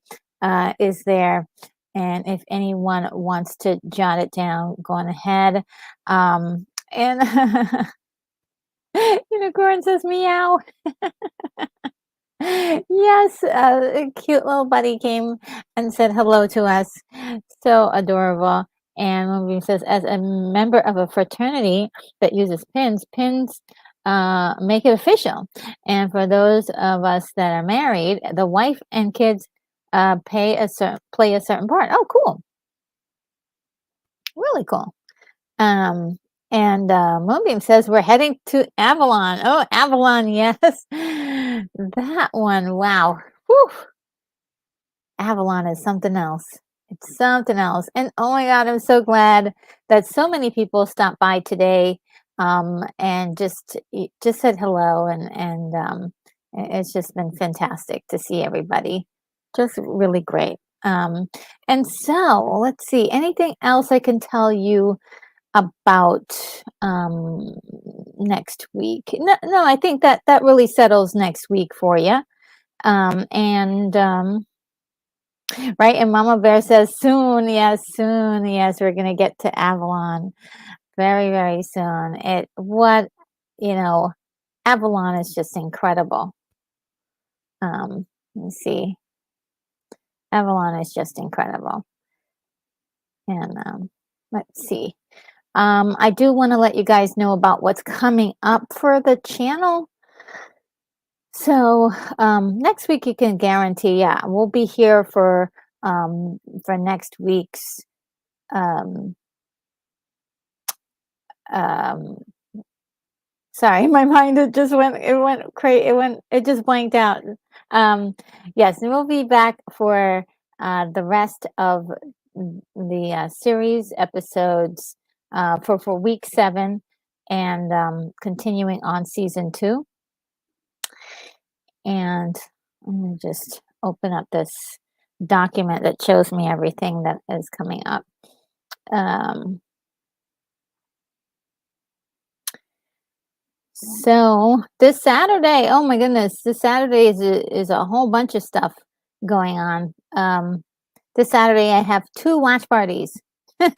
is there. And if anyone wants to jot it down, go on ahead. And Unicorn says meow. Yes, a cute little buddy came and said hello to us. So adorable. And Moonbeam says, as a member of a fraternity that uses pins make it official. And for those of us that are married, the wife and kids play a certain part. Oh, cool. Really cool. Um, and Moonbeam says we're heading to Avalon. Oh, Avalon, yes. That one, wow. Whew. Avalon is something else. It's something else. And oh my God, I'm so glad that so many people stopped by today. and just said hello, and it's just been fantastic to see everybody. Just really great. And so let's see, anything else I can tell you about next week? No, I think that really settles next week for you. And right, and Mama Bear says soon, yes, we're gonna get to Avalon very, very soon. You know, Avalon is just incredible. Let me see. Avalon is just incredible. And let's see. I do want to let you guys know about what's coming up for the channel. So next week you can guarantee, yeah, we'll be here for next week's sorry, my mind it just went crazy. It just blanked out. Yes, and we'll be back for the rest of the series episodes for week 7 and continuing on season 2. And I'm gonna just open up this document that shows me everything that is coming up. So this Saturday, oh my goodness, this Saturday is a whole bunch of stuff going on. This Saturday I have 2 watch parties. 2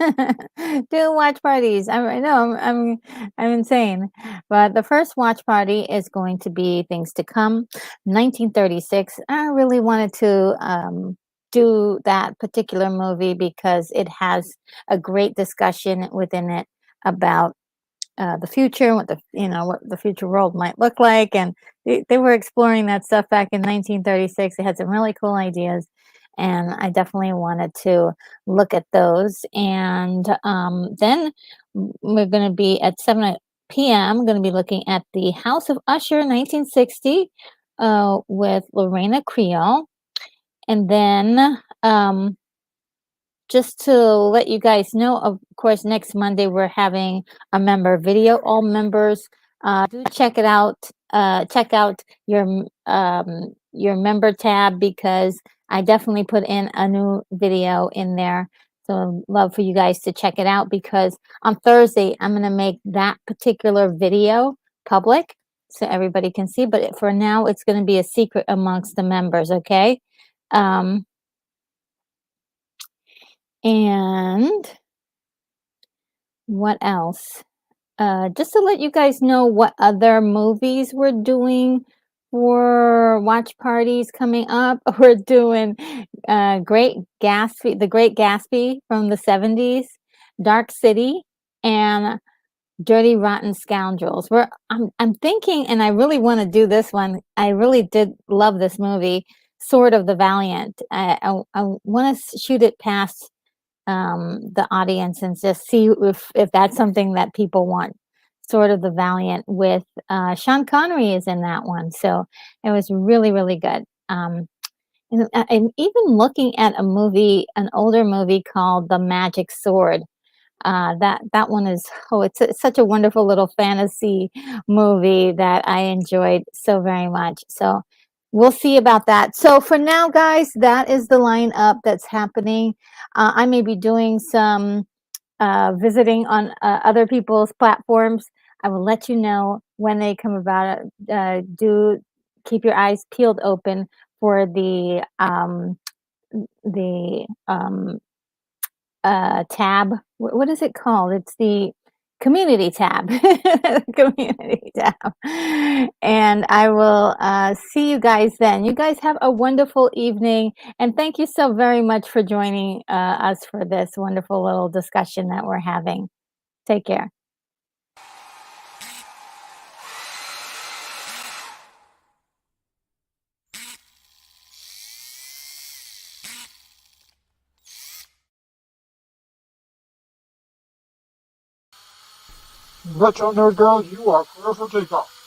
watch parties. I know I'm insane. But the first watch party is going to be Things to Come, 1936. I really wanted to do that particular movie because it has a great discussion within it about the future, what the future world might look like, and they were exploring that stuff back in 1936. They had some really cool ideas, and I definitely wanted to look at those. And then we're going to be at 7 p.m. Going to be looking at The House of Usher, 1960, with Lorena Creole, and then just to let you guys know, of course, next Monday we're having a member video. All members, do check it out. Check out your member tab, because I definitely put in a new video in there. So I'd love for you guys to check it out, because on Thursday I'm going to make that particular video public so everybody can see. But for now, it's going to be a secret amongst the members. Okay. And what else? Just to let you guys know what other movies we're doing for watch parties coming up. We're doing The Great Gatsby from the 70s, Dark City, and Dirty Rotten Scoundrels. I'm thinking, and I really want to do this one. I really did love this movie, Sword of the Valiant. I want to shoot it past the audience and just see if that's something that people want. Sword of the Valiant with Sean Connery is in that one, so it was really, really good. And I'm even looking at an older movie called The Magic Sword. That one is, it's such a wonderful little fantasy movie that I enjoyed so very much. So we'll see about that. So for now, guys, that is the lineup that's happening. I may be doing some visiting on other people's platforms. I will let you know when they come about. Do keep your eyes peeled open for the tab. What is it called? It's the community tab. Community tab. And I will see you guys then. You guys have a wonderful evening, and thank you so very much for joining us for this wonderful little discussion that we're having. Take care. Retro Nerd Girl, you are clear for takeoff.